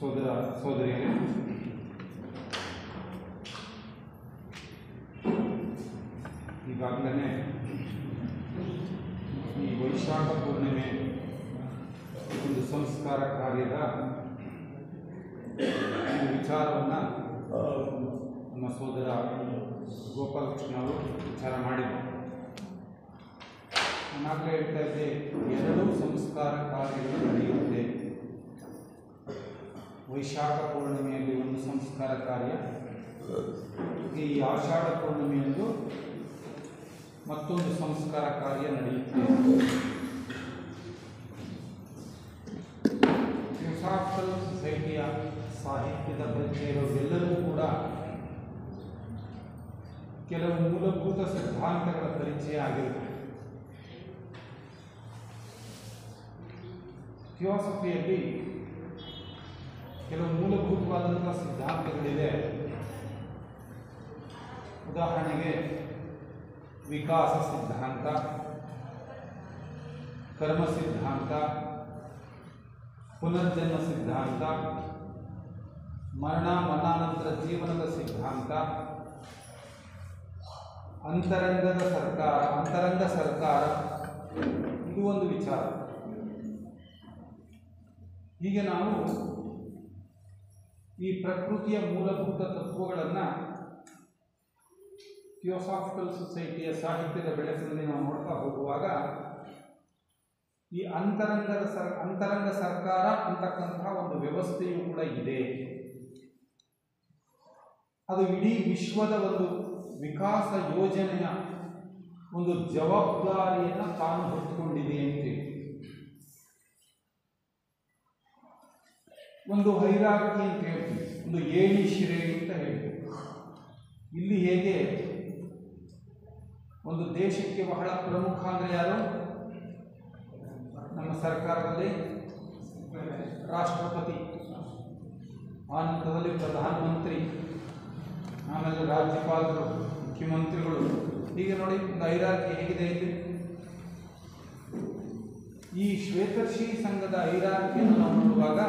ಸೋದರ ಸೋದರಿಯರೇ, ಈಗಾಗಲೇ ಈ ವೈಶಾಖ ಪೂರ್ಣಿಮೆ ಒಂದು ಸಂಸ್ಕಾರ ಕಾರ್ಯದ ಒಂದು ವಿಚಾರವನ್ನು ನಮ್ಮ ಸೋದರ ಗೋಪಾಲಕೃಷ್ಣ ಅವರು ವಿಚಾರ ಮಾಡಿದರು. ನಾನಾಗಲೇ ಹೇಳ್ತಾ ಇದ್ದೆ, ಎರಡೂ ಸಂಸ್ಕಾರ ಕಾರ್ಯಗಳು ನಡೆಯುತ್ತೆ. ವೈಶಾಖ ಪೂರ್ಣಿಮೆಯಲ್ಲಿ ಒಂದು ಸಂಸ್ಕಾರ ಕಾರ್ಯ, ಈ ಆಷಾಢ ಪೂರ್ಣಿಮೆಯಂದು ಮತ್ತೊಂದು ಸಂಸ್ಕಾರ ಕಾರ್ಯ ನಡೆಯುತ್ತೆ. ಥಿಯೋಸಾಫಿಕಲ್ ಸೊಸೈಟಿಯ ಸಾಹಿತ್ಯದ ಪರಿಚಯ ಇರೋರೆಲ್ಲರಿಗೂ ಕೂಡ ಕೆಲವು ಮೂಲಭೂತ ಸಿದ್ಧಾಂತಗಳ ಪರಿಚಯ ಆಗಿರುತ್ತೆ. ಥಿಯೋಸಫಿಯಲ್ಲಿ ಕೆಲವು ಮೂಲಭೂತವಾದಂಥ ಸಿದ್ಧಾಂತಗಳಿವೆ. ಉದಾಹರಣೆಗೆ ವಿಕಾಸ ಸಿದ್ಧಾಂತ, ಕರ್ಮ ಸಿದ್ಧಾಂತ, ಪುನರ್ಜನ್ಮ ಸಿದ್ಧಾಂತ, ಮರಣಾನಂತರ ಜೀವನದ ಸಿದ್ಧಾಂತ, ಅಂತರಂಗ ಸರ್ಕಾರ, ಇದು ಒಂದು ವಿಚಾರ. ಹೀಗೆ ನಾವು ಈ ಪ್ರಕೃತಿಯ ಮೂಲಭೂತ ತತ್ವಗಳನ್ನು ಥಿಯೋಸಾಫಿಕಲ್ ಸೊಸೈಟಿಯ ಸಾಹಿತ್ಯದ ಬೆಳಕಿನಲ್ಲಿ ನಾವು ನೋಡ್ತಾ ಹೋಗುವಾಗ ಈ ಅಂತರಂಗ ಸರ್ಕಾರ ಅಂತಕ್ಕಂತಹ ಒಂದು ವ್ಯವಸ್ಥೆಯೂ ಕೂಡ ಇದೆ. ಅದು ಇಡೀ ವಿಶ್ವದ ಒಂದು ವಿಕಾಸ ಯೋಜನೆಯ ಒಂದು ಜವಾಬ್ದಾರಿಯನ್ನು ತಾನು ಹೊತ್ತುಕೊಂಡಿದೆ ಅಂತೇಳಿ ಒಂದು ಹೈರಾರ್ಕಿ ಅಂತ ಹೇಳ್ತೀವಿ, ಒಂದು ಏಣಿ ಶ್ರೇಣಿ ಅಂತ ಹೇಳ್ತೀವಿ. ಇಲ್ಲಿ ಹೇಗೆ ಒಂದು ದೇಶಕ್ಕೆ ಬಹಳ ಪ್ರಮುಖ ಅಂದರೆ ಯಾರು? ನಮ್ಮ ಸರ್ಕಾರದಲ್ಲಿ ರಾಷ್ಟ್ರಪತಿ, ಆನಂತರದಲ್ಲಿ ಪ್ರಧಾನಮಂತ್ರಿ, ಆಮೇಲೆ ರಾಜ್ಯಪಾಲರು, ಮುಖ್ಯಮಂತ್ರಿಗಳು, ಹೀಗೆ ನೋಡಿ ಒಂದು ಹೈರಾರ್ಕಿ ಹೇಗಿದೆ ಇಲ್ಲಿ. ಈ ಶ್ವೇತರ್ಷಿ ಸಂಘದ ಹೈರಾರ್ಕಿಯನ್ನು ನಾವು ನೋಡುವಾಗ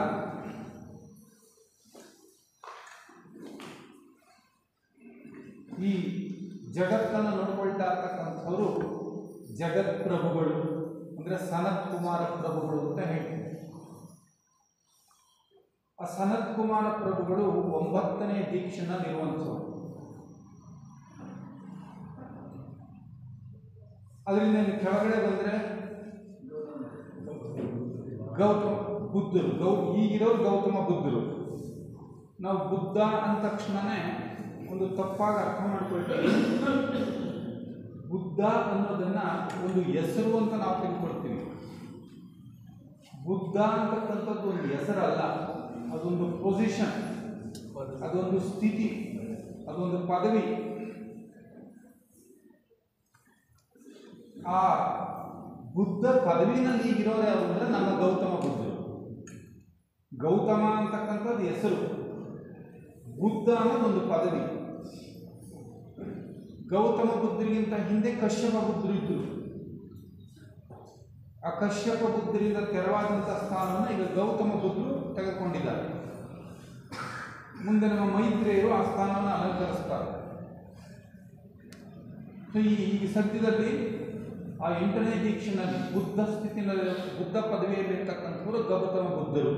ಈ ಜಗತ್ತನ್ನು ನೋಡ್ಕೊಳ್ತಾ ಇರ್ತಕ್ಕಂಥವರು ಜಗತ್ಪ್ರಭುಗಳು, ಅಂದರೆ ಸನತ್ ಕುಮಾರ ಪ್ರಭುಗಳು ಅಂತ ಹೇಳ್ತೀವಿ. ಆ ಸನತ್ ಕುಮಾರ ಪ್ರಭುಗಳು 9ನೇ ದೀಕ್ಷೆನಲ್ಲಿರುವಂಥವ್ರು. ಅದರಿಂದ ಕೆಳಗಡೆ ಬಂದರೆ ಗೌತಮ ಬುದ್ಧರು, ಈಗಿರೋರು ಗೌತಮ ಬುದ್ಧರು. ನಾವು ಬುದ್ಧ ಅಂದ ತಕ್ಷಣನೇ ಒಂದು ತಪ್ಪಾಗಿ ಅರ್ಥ ಮಾಡ್ಕೊಳ್ತೀವಿ. ಬುದ್ಧ ಅನ್ನೋದನ್ನ ಒಂದು ಹೆಸರು ಅಂತ ನಾವು ತಿಳ್ಕೊಳ್ತೀವಿ. ಬುದ್ಧ ಅಂತಕ್ಕಂಥದ್ದು ಒಂದು ಹೆಸರಲ್ಲ, ಅದೊಂದು ಪೊಸಿಷನ್, ಅದೊಂದು ಸ್ಥಿತಿ, ಅದೊಂದು ಪದವಿ. ಆ ಬುದ್ಧ ಪದವಿನಲ್ಲಿ ಇರೋರು ಯಾರು ಅಂದರೆ ನಮ್ಮ ಗೌತಮ ಬುದ್ಧರು. ಗೌತಮ ಅಂತಕ್ಕಂಥದ್ದು ಹೆಸರು, ಬುದ್ಧ ಅನ್ನೋದೊಂದು ಪದವಿ. ಗೌತಮ ಬುದ್ಧರಿಗಿಂತ ಹಿಂದೆ ಕಶ್ಯಪ ಬುದ್ಧರು ಇದ್ದರು. ಆ ಕಶ್ಯಪ ಬುದ್ಧರಿಂದ ತೆರವಾದಂಥ ಸ್ಥಾನವನ್ನು ಈಗ ಗೌತಮ ಬುದ್ಧರು ತೆಗೆದುಕೊಂಡಿದ್ದಾರೆ. ಮುಂದೆ ನಮ್ಮ ಮೈತ್ರೇಯರು ಆ ಸ್ಥಾನವನ್ನು ಅಲಂಕರಿಸ್ತಾರೆ. ಈ ಸದ್ಯದಲ್ಲಿ ಆ 8ನೇ ದೀಕ್ಷೆನಲ್ಲಿ ಬುದ್ಧ ಸ್ಥಿತಿನಲ್ಲಿ, ಬುದ್ಧ ಪದವಿಯಲ್ಲಿರ್ತಕ್ಕಂಥವರು ಗೌತಮ ಬುದ್ಧರು.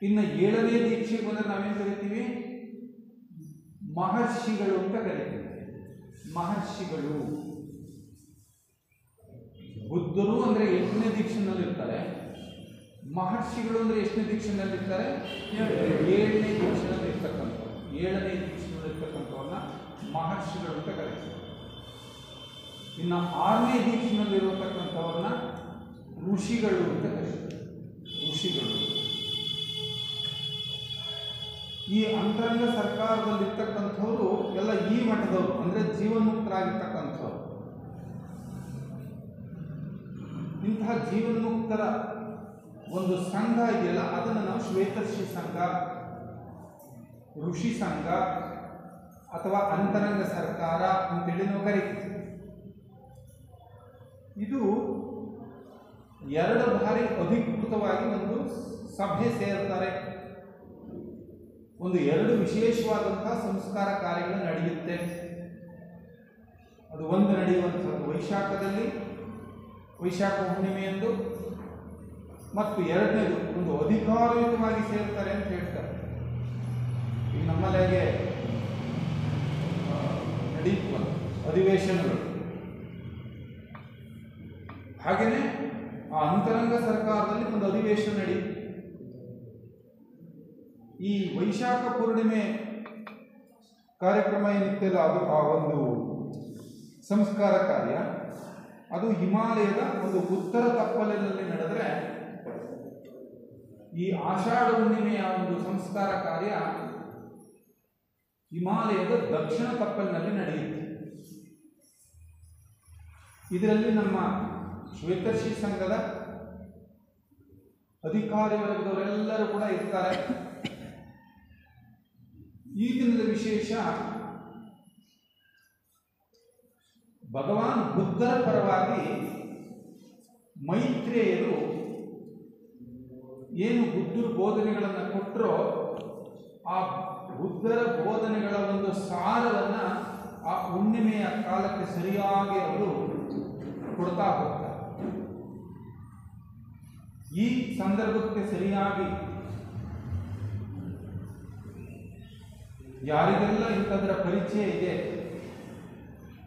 ಇನ್ನು 7ನೇ ದೀಕ್ಷೆಗೆ ಬಂದರೆ ನಾವೇನು ಕರಿತೀವಿ? ಮಹರ್ಷಿಗಳು ಅಂತ ಕರಿತೀವಿ. ಮಹರ್ಷಿಗಳು, ಬುದ್ಧರು ಅಂದರೆ 8ನೇ ದೀಕ್ಷೆನಲ್ಲಿರ್ತಾರೆ. ಮಹರ್ಷಿಗಳು ಅಂದರೆ ಎಷ್ಟನೇ ದೀಕ್ಷೆನಲ್ಲಿರ್ತಾರೆ? 7ನೇ ದೀಕ್ಷೆನಲ್ಲಿರ್ತಕ್ಕಂಥವ್ರು. 7ನೇ ದೀಕ್ಷೆನಲ್ಲಿರ್ತಕ್ಕಂಥವ್ರನ್ನ ಮಹರ್ಷಿಗಳು ಅಂತ ಕರಿತೀವಿ. ಇನ್ನು 6ನೇ ದೀಕ್ಷೆನಲ್ಲಿರತಕ್ಕಂಥವ್ರನ್ನ ಋಷಿಗಳು ಅಂತ ಕರಿತೀವಿ. ಋಷಿಗಳು ಈ ಅಂತರಂಗ ಸರ್ಕಾರದಲ್ಲಿರ್ತಕ್ಕಂಥವ್ರು ಎಲ್ಲ ಈ ಮಟ್ಟದವರು, ಅಂದರೆ ಜೀವನ್ಮುಕ್ತರಾಗಿರ್ತಕ್ಕಂಥವ್ರು. ಇಂತಹ ಜೀವನ್ಮುಕ್ತರ ಒಂದು ಸಂಘ ಇದೆಯಲ್ಲ, ಅದನ್ನು ನಾವು ಶ್ವೇತರ್ಷಿ ಸಂಘ, ಋಷಿ ಸಂಘ ಅಥವಾ ಅಂತರಂಗ ಸರ್ಕಾರ ಅಂತೇಳಿ ನಾವು ಕರಿತೀವಿ. ಇದು 2 ಬಾರಿ ಅಧಿಕೃತವಾಗಿ ಒಂದು ಸಭೆ ಸೇರ್ತಾರೆ. ಒಂದು 2 ವಿಶೇಷವಾದಂತಹ ಸಂಸ್ಕಾರ ಕಾರ್ಯಗಳು ನಡೆಯುತ್ತೆ. ಅದು ಒಂದು ನಡೆಯುವಂಥದ್ದು ವೈಶಾಖದಲ್ಲಿ, ವೈಶಾಖ ಹುಣ್ಣಿಮೆಯಂದು, ಮತ್ತು 2ನೇದು ಒಂದು ಅಧಿಕಾರಯುತವಾಗಿ ಸೇರ್ತಾರೆ ಅಂತ ಹೇಳ್ತಾರೆ. ಈಗ ನಮ್ಮಲ್ಲಿಗೆ ನಡೆಯುವ ಅಧಿವೇಶನಗಳು, ಹಾಗೆಯೇ ಆ ಅಂತರಂಗ ಸರ್ಕಾರದಲ್ಲಿ ಒಂದು ಅಧಿವೇಶನ ನಡೆಯುತ್ತೆ. ಈ ವೈಶಾಖ ಪೂರ್ಣಿಮೆ ಕಾರ್ಯಕ್ರಮ ಏನಿತ್ತಲ್ಲ, ಅದು ಆ ಒಂದು ಸಂಸ್ಕಾರ ಕಾರ್ಯ, ಅದು ಹಿಮಾಲಯದ ಒಂದು ಉತ್ತರ ತಪ್ಪಲಿನಲ್ಲಿ ನಡೆದರೆ, ಈ ಆಷಾಢ ಹುಣ್ಣಿಮೆಯ ಒಂದು ಸಂಸ್ಕಾರ ಕಾರ್ಯ ಹಿಮಾಲಯದ ದಕ್ಷಿಣ ತಪ್ಪಲಿನಲ್ಲಿ ನಡೆಯುತ್ತೆ. ಇದರಲ್ಲಿ ನಮ್ಮ ಶ್ವೇತರ್ಷಿ ಸಂಘದ ಅಧಿಕಾರಿ ವರ್ಗದವರೆಲ್ಲರೂ ಕೂಡ ಇರ್ತಾರೆ. ಈ ದಿನದ ವಿಶೇಷ, ಭಗವಾನ್ ಬುದ್ಧರ ಪರವಾಗಿ ಮೈತ್ರೇಯರು ಏನು ಬುದ್ಧರ ಬೋಧನೆಗಳನ್ನು ಕೊಟ್ಟರೋ, ಆ ಬುದ್ಧರ ಬೋಧನೆಗಳ ಒಂದು ಸಾರವನ್ನು ಆ ಹುಣ್ಣಿಮೆಯ ಕಾಲಕ್ಕೆ ಸರಿಯಾಗಿ ಅವರು ಕೊಡ್ತಾ ಹೋಗ್ತಾರೆ. ಈ ಸಂದರ್ಭಕ್ಕೆ ಸರಿಯಾಗಿ ಯಾರಿಗೆಲ್ಲ ಇಂಥದ್ರ ಪರಿಚಯ ಇದೆ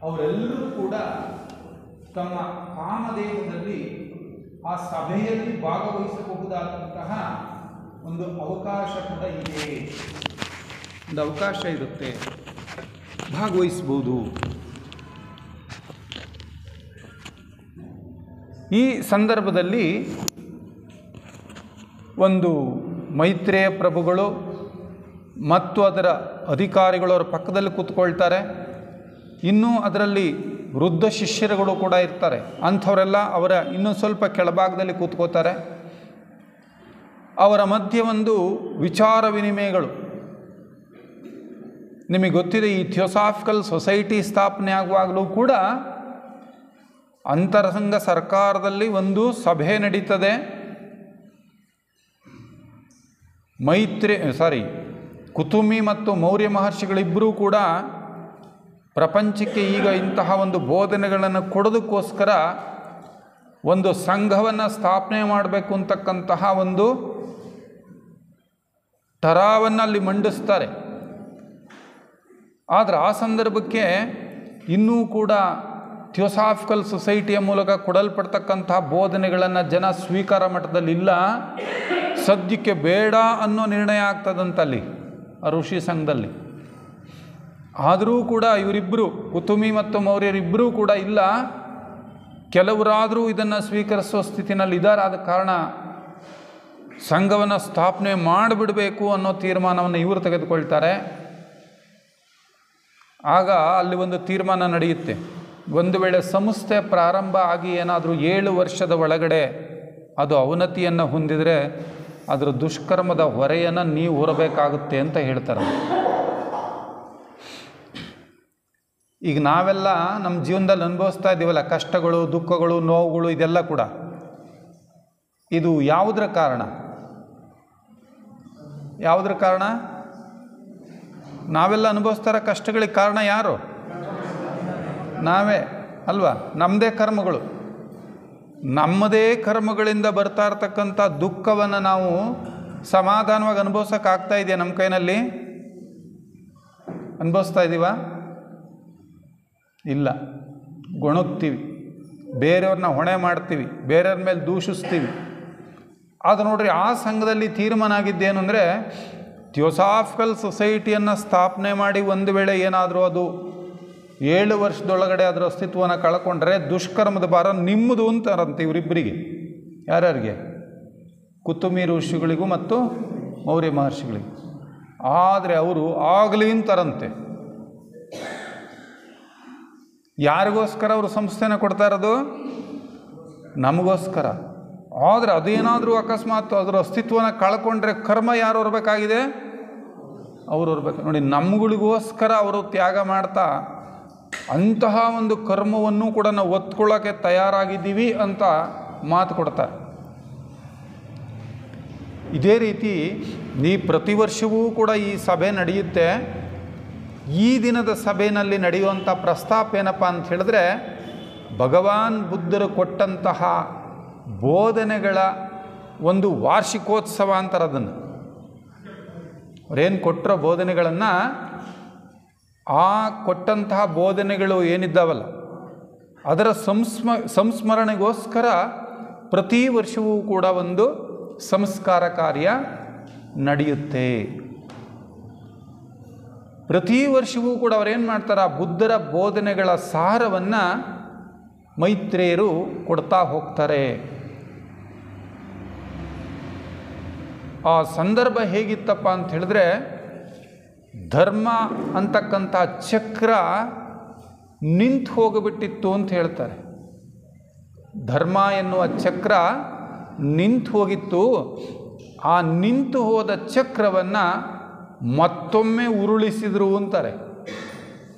ಅವರೆಲ್ಲರೂ ಕೂಡ ತಮ್ಮ ಕಾಮದೇಹದಲ್ಲಿ ಆ ಸಭೆಯಲ್ಲಿ ಭಾಗವಹಿಸಬಹುದಾದಂತಹ ಒಂದು ಅವಕಾಶ ಕೂಡ ಇದೆ, ಒಂದು ಅವಕಾಶ ಇರುತ್ತೆ, ಭಾಗವಹಿಸಬಹುದು. ಈ ಸಂದರ್ಭದಲ್ಲಿ ಒಂದು ಮೈತ್ರೇಯ ಪ್ರಭುಗಳು ಮತ್ತು ಅದರ ಅಧಿಕಾರಿಗಳು ಅವರ ಪಕ್ಕದಲ್ಲಿ ಕೂತ್ಕೊಳ್ತಾರೆ. ಇನ್ನೂ ಅದರಲ್ಲಿ ವೃದ್ಧ ಶಿಷ್ಯರುಗಳು ಕೂಡ ಇರ್ತಾರೆ. ಅಂಥವರೆಲ್ಲ ಅವರ ಇನ್ನೂ ಸ್ವಲ್ಪ ಕೆಳಭಾಗದಲ್ಲಿ ಕೂತ್ಕೋತಾರೆ. ಅವರ ಮಧ್ಯೆ ಒಂದು ವಿಚಾರ ವಿನಿಮಯಗಳು. ನಿಮಗೆ ಗೊತ್ತಿದೆ, ಈ ಥಿಯೋಸಾಫಿಕಲ್ ಸೊಸೈಟಿ ಸ್ಥಾಪನೆ ಆಗುವಾಗಲೂ ಕೂಡ ಅಂತರಂಗ ಸರ್ಕಾರದಲ್ಲಿ ಒಂದು ಸಭೆ ನಡೀತದೆ. ಕುತುಮಿ ಮತ್ತು ಮೌರ್ಯ ಮಹರ್ಷಿಗಳಿಬ್ಬರೂ ಕೂಡ ಪ್ರಪಂಚಕ್ಕೆ ಈಗ ಇಂತಹ ಒಂದು ಬೋಧನೆಗಳನ್ನು ಕೊಡೋದಕ್ಕೋಸ್ಕರ ಒಂದು ಸಂಘವನ್ನು ಸ್ಥಾಪನೆ ಮಾಡಬೇಕು ಅಂತಕ್ಕಂತಹ ಒಂದು ತರಾವನ್ನು ಅಲ್ಲಿ ಮಂಡಿಸ್ತಾರೆ. ಆದರೆ ಆ ಸಂದರ್ಭಕ್ಕೆ ಇನ್ನೂ ಕೂಡ ಥಿಯೋಸಾಫಿಕಲ್ ಸೊಸೈಟಿಯ ಮೂಲಕ ಕೊಡಲ್ಪಡ್ತಕ್ಕಂತಹ ಬೋಧನೆಗಳನ್ನು ಜನ ಸ್ವೀಕಾರ ಮಟ್ಟದಲ್ಲಿಲ್ಲ. ಸದ್ಯಕ್ಕೆ ಬೇಡ ಅನ್ನೋ ನಿರ್ಣಯ ಆಗ್ತದಂತಲ್ಲಿ ಆ ಋಷಿ ಸಂಘದಲ್ಲಿ. ಆದರೂ ಕೂಡ ಇವರಿಬ್ಬರು, ಕುತುಮಿ ಮತ್ತು ಮೌರ್ಯರಿಬ್ಬರೂ ಕೂಡ ಇಲ್ಲ, ಕೆಲವರಾದರೂ ಇದನ್ನು ಸ್ವೀಕರಿಸೋ ಸ್ಥಿತಿನಲ್ಲಿ ಇದ್ದಾರೆ. ಆದ ಕಾರಣ ಸಂಘವನ್ನು ಸ್ಥಾಪನೆ ಮಾಡಿಬಿಡಬೇಕು ಅನ್ನೋ ತೀರ್ಮಾನವನ್ನು ಇವರು ತೆಗೆದುಕೊಳ್ತಾರೆ. ಆಗ ಅಲ್ಲಿ ಒಂದು ತೀರ್ಮಾನ ನಡೆಯುತ್ತೆ. ಒಂದು ವೇಳೆ ಸಂಸ್ಥೆ ಪ್ರಾರಂಭ ಆಗಿ ಏನಾದರೂ 7 ವರ್ಷದ ಒಳಗಡೆ ಅದು ಅವನತಿಯನ್ನು ಹೊಂದಿದರೆ ಅದರ ದುಷ್ಕರ್ಮದ ಹೊರೆಯನ್ನು ನೀವು ಹೊರಬೇಕಾಗುತ್ತೆ ಅಂತ ಹೇಳ್ತಾರೆ. ಈಗ ನಾವೆಲ್ಲ ನಮ್ಮ ಜೀವನದಲ್ಲಿ ಅನುಭವಿಸ್ತಾ ಇದ್ದೀವಲ್ಲ, ಕಷ್ಟಗಳು, ದುಃಖಗಳು, ನೋವುಗಳು, ಇದೆಲ್ಲ ಕೂಡ ಇದು ಯಾವುದರ ಕಾರಣ? ನಾವೆಲ್ಲ ಅನುಭವಿಸ್ತಾರ ಕಷ್ಟಗಳಿಗೆ ಕಾರಣ ಯಾರು? ನಾವೇ ಅಲ್ವಾ? ನಮ್ಮದೇ ಕರ್ಮಗಳು. ನಮ್ಮದೇ ಕರ್ಮಗಳಿಂದ ಬರ್ತಾ ಇರ್ತಕ್ಕಂಥ ದುಃಖವನ್ನು ನಾವು ಸಮಾಧಾನವಾಗಿ ಅನುಭವಿಸೋಕ್ಕಾಗ್ತಾ ಇದೆಯಾ? ನಮ್ಮ ಕೈನಲ್ಲಿ ಅನುಭವಿಸ್ತಾ ಇದ್ದೀವ? ಇಲ್ಲ. ಗೊಣಗ್ತೀವಿ, ಬೇರೆಯವ್ರನ್ನ ಹೊಣೆ ಮಾಡ್ತೀವಿ, ಬೇರೆಯವ್ರ ಮೇಲೆ ದೂಷಿಸ್ತೀವಿ. ಅದು ನೋಡ್ರಿ, ಆ ಸಂಘದಲ್ಲಿ ತೀರ್ಮಾನ ಆಗಿದ್ದೇನು ಅಂದರೆ, ಥಿಯೋಸಾಫಿಕಲ್ ಸೊಸೈಟಿಯನ್ನು ಸ್ಥಾಪನೆ ಮಾಡಿ ಒಂದು ವೇಳೆ ಏನಾದರೂ ಅದು 7 ವರ್ಷದೊಳಗಡೆ ಅದರ ಅಸ್ತಿತ್ವವನ್ನು ಕಳ್ಕೊಂಡ್ರೆ ದುಷ್ಕರ್ಮದ ಭಾರ ನಿಮ್ಮದು ಅಂತಾರಂತೆ ಇವರಿಬ್ಬರಿಗೆ. ಯಾರ್ಯಾರಿಗೆ? ಕುತುಮಿ ಋಷಿಗಳಿಗೂ ಮತ್ತು ಮೌರ್ಯ ಮಹರ್ಷಿಗಳಿಗೂ. ಆದರೆ ಅವರು ಆಗಲಿ ಅಂತಾರಂತೆ. ಯಾರಿಗೋಸ್ಕರ ಅವರು ಸಂಸ್ಥೆನ ಕೊಡ್ತಾ ಇರೋದು? ನಮಗೋಸ್ಕರ. ಆದರೆ ಅದೇನಾದರೂ ಅಕಸ್ಮಾತ್ ಅದರ ಅಸ್ತಿತ್ವನ ಕಳ್ಕೊಂಡ್ರೆ ಕರ್ಮ ಯಾರು ಹೊರಬೇಕಾಗಿದೆ? ಅವರು ಹೊರಬೇಕು. ನೋಡಿ, ನಮ್ಗಳಿಗೋಸ್ಕರ ಅವರು ತ್ಯಾಗ ಮಾಡ್ತಾ ಅಂತಹ ಒಂದು ಕರ್ಮವನ್ನು ಕೂಡ ನಾವು ಒತ್ಕೊಳ್ಳೋಕ್ಕೆ ತಯಾರಾಗಿದ್ದೀವಿ ಅಂತ ಮಾತು ಕೊಡ್ತಾರೆ. ಇದೇ ರೀತಿ ಪ್ರತಿ ವರ್ಷವೂ ಕೂಡ ಈ ಸಭೆ ನಡೆಯುತ್ತೆ. ಈ ದಿನದ ಸಭೆಯಲ್ಲಿ ನಡೆಯುವಂಥ ಪ್ರಸ್ತಾಪ ಏನಪ್ಪ ಅಂತ ಹೇಳಿದ್ರೆ, ಭಗವಾನ್ ಬುದ್ಧರು ಕೊಟ್ಟಂತಹ ಬೋಧನೆಗಳ ಒಂದು ವಾರ್ಷಿಕೋತ್ಸವ ಅಂತಾರೆ ಅದನ್ನು. ಅವರೇನು ಕೊಟ್ಟರೋ ಬೋಧನೆಗಳನ್ನು, ಆ ಕೊಟ್ಟಂತಹ ಬೋಧನೆಗಳು ಏನಿದ್ದಾವಲ್ಲ ಅದರ ಸಂಸ್ಮರಣೆಗೋಸ್ಕರ ಪ್ರತಿ ವರ್ಷವೂ ಕೂಡ ಒಂದು ಸಂಸ್ಕಾರ ಕಾರ್ಯ ನಡೆಯುತ್ತೆ. ಪ್ರತಿ ವರ್ಷವೂ ಕೂಡ ಅವರೇನು ಮಾಡ್ತಾರೆ, ಆ ಬುದ್ಧರ ಬೋಧನೆಗಳ ಸಾರವನ್ನು ಮೈತ್ರೇಯರು ಕೊಡ್ತಾ ಹೋಗ್ತಾರೆ. ಆ ಸಂದರ್ಭ ಹೇಗಿತ್ತಪ್ಪ ಅಂತ ಹೇಳಿದ್ರೆ, ಧರ್ಮ ಅಂತಕ್ಕಂಥ ಚಕ್ರ ನಿಂತು ಹೋಗಿಬಿಟ್ಟಿತ್ತು ಅಂತ ಹೇಳ್ತಾರೆ. ಧರ್ಮ ಎನ್ನುವ ಚಕ್ರ ನಿಂತು ಹೋಗಿತ್ತು. ಆ ನಿಂತು ಹೋದ ಚಕ್ರವನ್ನು ಮತ್ತೊಮ್ಮೆ ಉರುಳಿಸಿದರು ಅಂತಾರೆ.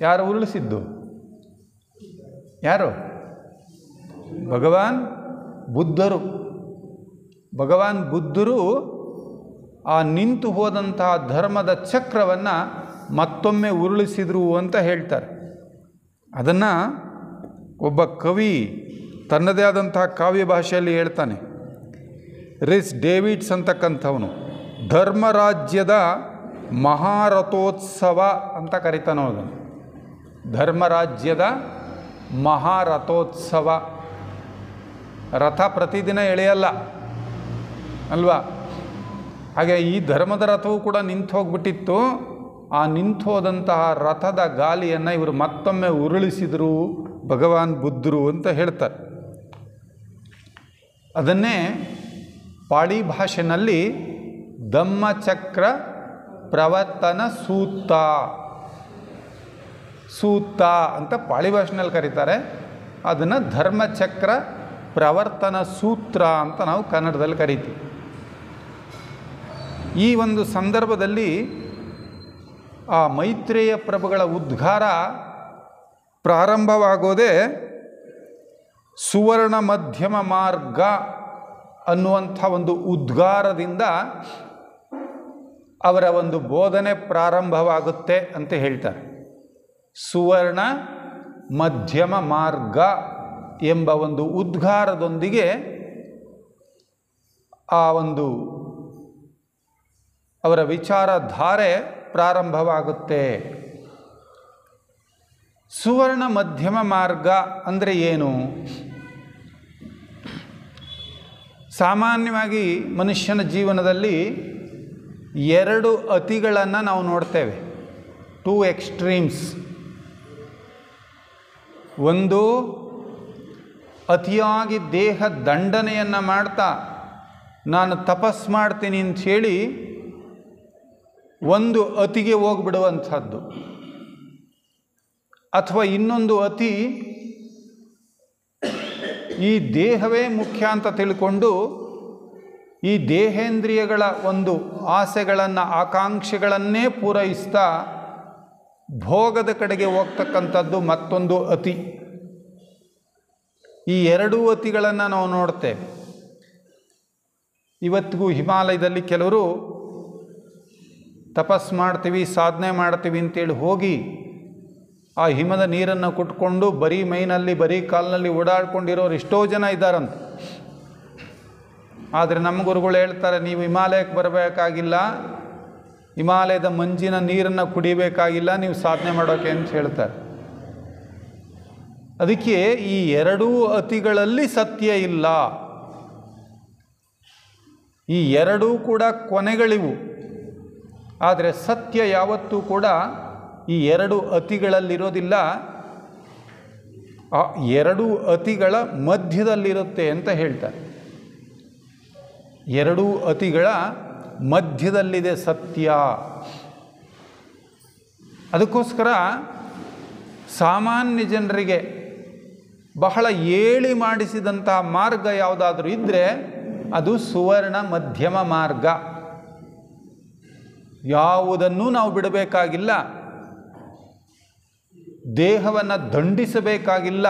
ಯಾರು ಉರುಳಿಸಿದ್ದು? ಯಾರು? ಭಗವಾನ್ ಬುದ್ಧರು. ಭಗವಾನ್ ಬುದ್ಧರು ಆ ನಿಂತು ಹೋದಂತಹ ಧರ್ಮದ ಚಕ್ರವನ್ನು ಮತ್ತೊಮ್ಮೆ ಉರುಳಿಸಿದರು ಅಂತ ಹೇಳ್ತಾರೆ. ಅದನ್ನು ಒಬ್ಬ ಕವಿ ತನ್ನದೇ ಆದಂತಹ ಕಾವ್ಯ ಭಾಷೆಯಲ್ಲಿ ಹೇಳ್ತಾನೆ. ರಿಸ್ ಡೇವಿಡ್ಸ್ ಅಂತಕ್ಕಂಥವನು ಧರ್ಮರಾಜ್ಯದ ಮಹಾರಥೋತ್ಸವ ಅಂತ ಕರಿತಾನೋ ಅದನ್ನು. ಧರ್ಮರಾಜ್ಯದ ಮಹಾರಥೋತ್ಸವ. ರಥ ಪ್ರತಿದಿನ ಎಳೆಯಲ್ಲ ಅಲ್ವಾ? ಹಾಗೆ ಈ ಧರ್ಮದ ರಥವೂ ಕೂಡ ನಿಂತು ಹೋಗ್ಬಿಟ್ಟಿತ್ತು. ಆ ನಿಂತು ಹೋದಂತಹ ರಥದ ಗಾಲಿಯನ್ನು ಇವರು ಮತ್ತೊಮ್ಮೆ ಉರುಳಿಸಿದರು ಭಗವಾನ್ ಬುದ್ಧರು ಅಂತ ಹೇಳ್ತಾರೆ. ಅದನ್ನೇ ಪಾಳಿ ಭಾಷೆಯಲ್ಲಿ ಧಮ್ಮಚಕ್ರ ಪ್ರವರ್ತನ ಸೂತ ಅಂತ ಪಾಳಿ ಭಾಷೆನಲ್ಲಿ ಕರೀತಾರೆ. ಅದನ್ನು ಧರ್ಮಚಕ್ರ ಪ್ರವರ್ತನ ಸೂತ್ರ ಅಂತ ನಾವು ಕನ್ನಡದಲ್ಲಿ ಕರಿತೀವಿ. ಈ ಒಂದು ಸಂದರ್ಭದಲ್ಲಿ ಆ ಮೈತ್ರೇಯ ಪ್ರಭುಗಳ ಉದ್ಗಾರ ಪ್ರಾರಂಭವಾಗೋದೇ ಸುವರ್ಣ ಮಧ್ಯಮ ಮಾರ್ಗ ಅನ್ನುವಂಥ ಒಂದು ಉದ್ಗಾರದಿಂದ ಅವರ ಒಂದು ಬೋಧನೆ ಪ್ರಾರಂಭವಾಗುತ್ತೆ ಅಂತ ಹೇಳ್ತಾರೆ. ಸುವರ್ಣ ಮಧ್ಯಮ ಮಾರ್ಗ ಎಂಬ ಒಂದು ಉದ್ಗಾರದೊಂದಿಗೆ ಆ ಒಂದು ಅವರ ವಿಚಾರಧಾರೆ ಪ್ರಾರಂಭವಾಗುತ್ತೆ. ಸುವರ್ಣ ಮಧ್ಯಮ ಮಾರ್ಗ ಅಂದರೆ ಏನು? ಸಾಮಾನ್ಯವಾಗಿ ಮನುಷ್ಯನ ಜೀವನದಲ್ಲಿ ಎರಡು ಅತಿಗಳನ್ನು ನಾವು ನೋಡ್ತೇವೆ, ಟೂ ಎಕ್ಸ್ಟ್ರೀಮ್ಸ್. ಒಂದು ಅತಿಯಾಗಿ ದೇಹ ದಂಡನೆಯನ್ನು ಮಾಡ್ತಾ ನಾನು ತಪಸ್ ಮಾಡ್ತೀನಿ ಅಂಥೇಳಿ ಒಂದು ಅತಿಗೆ ಹೋಗ್ಬಿಡುವಂಥದ್ದು. ಅಥವಾ ಇನ್ನೊಂದು ಅತಿ, ಈ ದೇಹವೇ ಮುಖ್ಯ ಅಂತ ತಿಳ್ಕೊಂಡು ಈ ದೇಹೇಂದ್ರಿಯಗಳ ಒಂದು ಆಸೆಗಳನ್ನು ಆಕಾಂಕ್ಷೆಗಳನ್ನೇ ಪೂರೈಸ್ತಾ ಭೋಗದ ಕಡೆಗೆ ಹೋಗ್ತಕ್ಕಂಥದ್ದು ಮತ್ತೊಂದು ಅತಿ. ಈ ಎರಡೂ ಅತಿಗಳನ್ನು ನಾವು ನೋಡ್ತೇವೆ. ಇವತ್ತಿಗೂ ಹಿಮಾಲಯದಲ್ಲಿ ಕೆಲವರು ತಪಸ್ ಮಾಡ್ತೀವಿ, ಸಾಧನೆ ಮಾಡ್ತೀವಿ ಅಂತೇಳಿ ಹೋಗಿ ಆ ಹಿಮದ ನೀರನ್ನು ಕುಟ್ಕೊಂಡು ಬರೀ ಮೈನಲ್ಲಿ ಬರೀ ಕಾಲಿನಲ್ಲಿ ಓಡಾಡ್ಕೊಂಡಿರೋರು ಎಷ್ಟೋ ಜನ ಇದ್ದಾರಂತೆ. ಆದರೆ ನಮ್ಮ ಗುರುಗಳು ಹೇಳ್ತಾರೆ, ನೀವು ಹಿಮಾಲಯಕ್ಕೆ ಬರಬೇಕಾಗಿಲ್ಲ, ಹಿಮಾಲಯದ ಮಂಜಿನ ನೀರನ್ನು ಕುಡಿಬೇಕಾಗಿಲ್ಲ, ನೀವು ಸಾಧನೆ ಮಾಡೋಕ್ಕೆ ಅಂತ ಹೇಳ್ತಾರೆ. ಅದಕ್ಕೆ ಈ ಎರಡೂ ಅತಿಗಳಲ್ಲಿ ಸತ್ಯ ಇಲ್ಲ. ಈ ಎರಡೂ ಕೂಡ ಕೊನೆಗಳಿವು. ಆದರೆ ಸತ್ಯ ಯಾವತ್ತೂ ಕೂಡ ಈ ಎರಡು ಅತಿಗಳಲ್ಲಿರೋದಿಲ್ಲ, ಆ ಎರಡೂ ಅತಿಗಳ ಮಧ್ಯದಲ್ಲಿರುತ್ತೆ ಅಂತ ಹೇಳ್ತಾರೆ. ಎರಡೂ ಅತಿಗಳ ಮಧ್ಯದಲ್ಲಿದೆ ಸತ್ಯ. ಅದಕ್ಕೋಸ್ಕರ ಸಾಮಾನ್ಯ ಜನರಿಗೆ ಬಹಳ ಏಳಿ ಮಾಡಿಸಿದಂತಹ ಮಾರ್ಗ ಯಾವುದಾದ್ರೂ ಇದ್ದರೆ ಅದು ಸುವರ್ಣ ಮಧ್ಯಮ ಮಾರ್ಗ. ಯಾವುದನ್ನೂ ನಾವು ಬಿಡಬೇಕಾಗಿಲ್ಲ, ದೇಹವನ್ನು ದಂಡಿಸಬೇಕಾಗಿಲ್ಲ,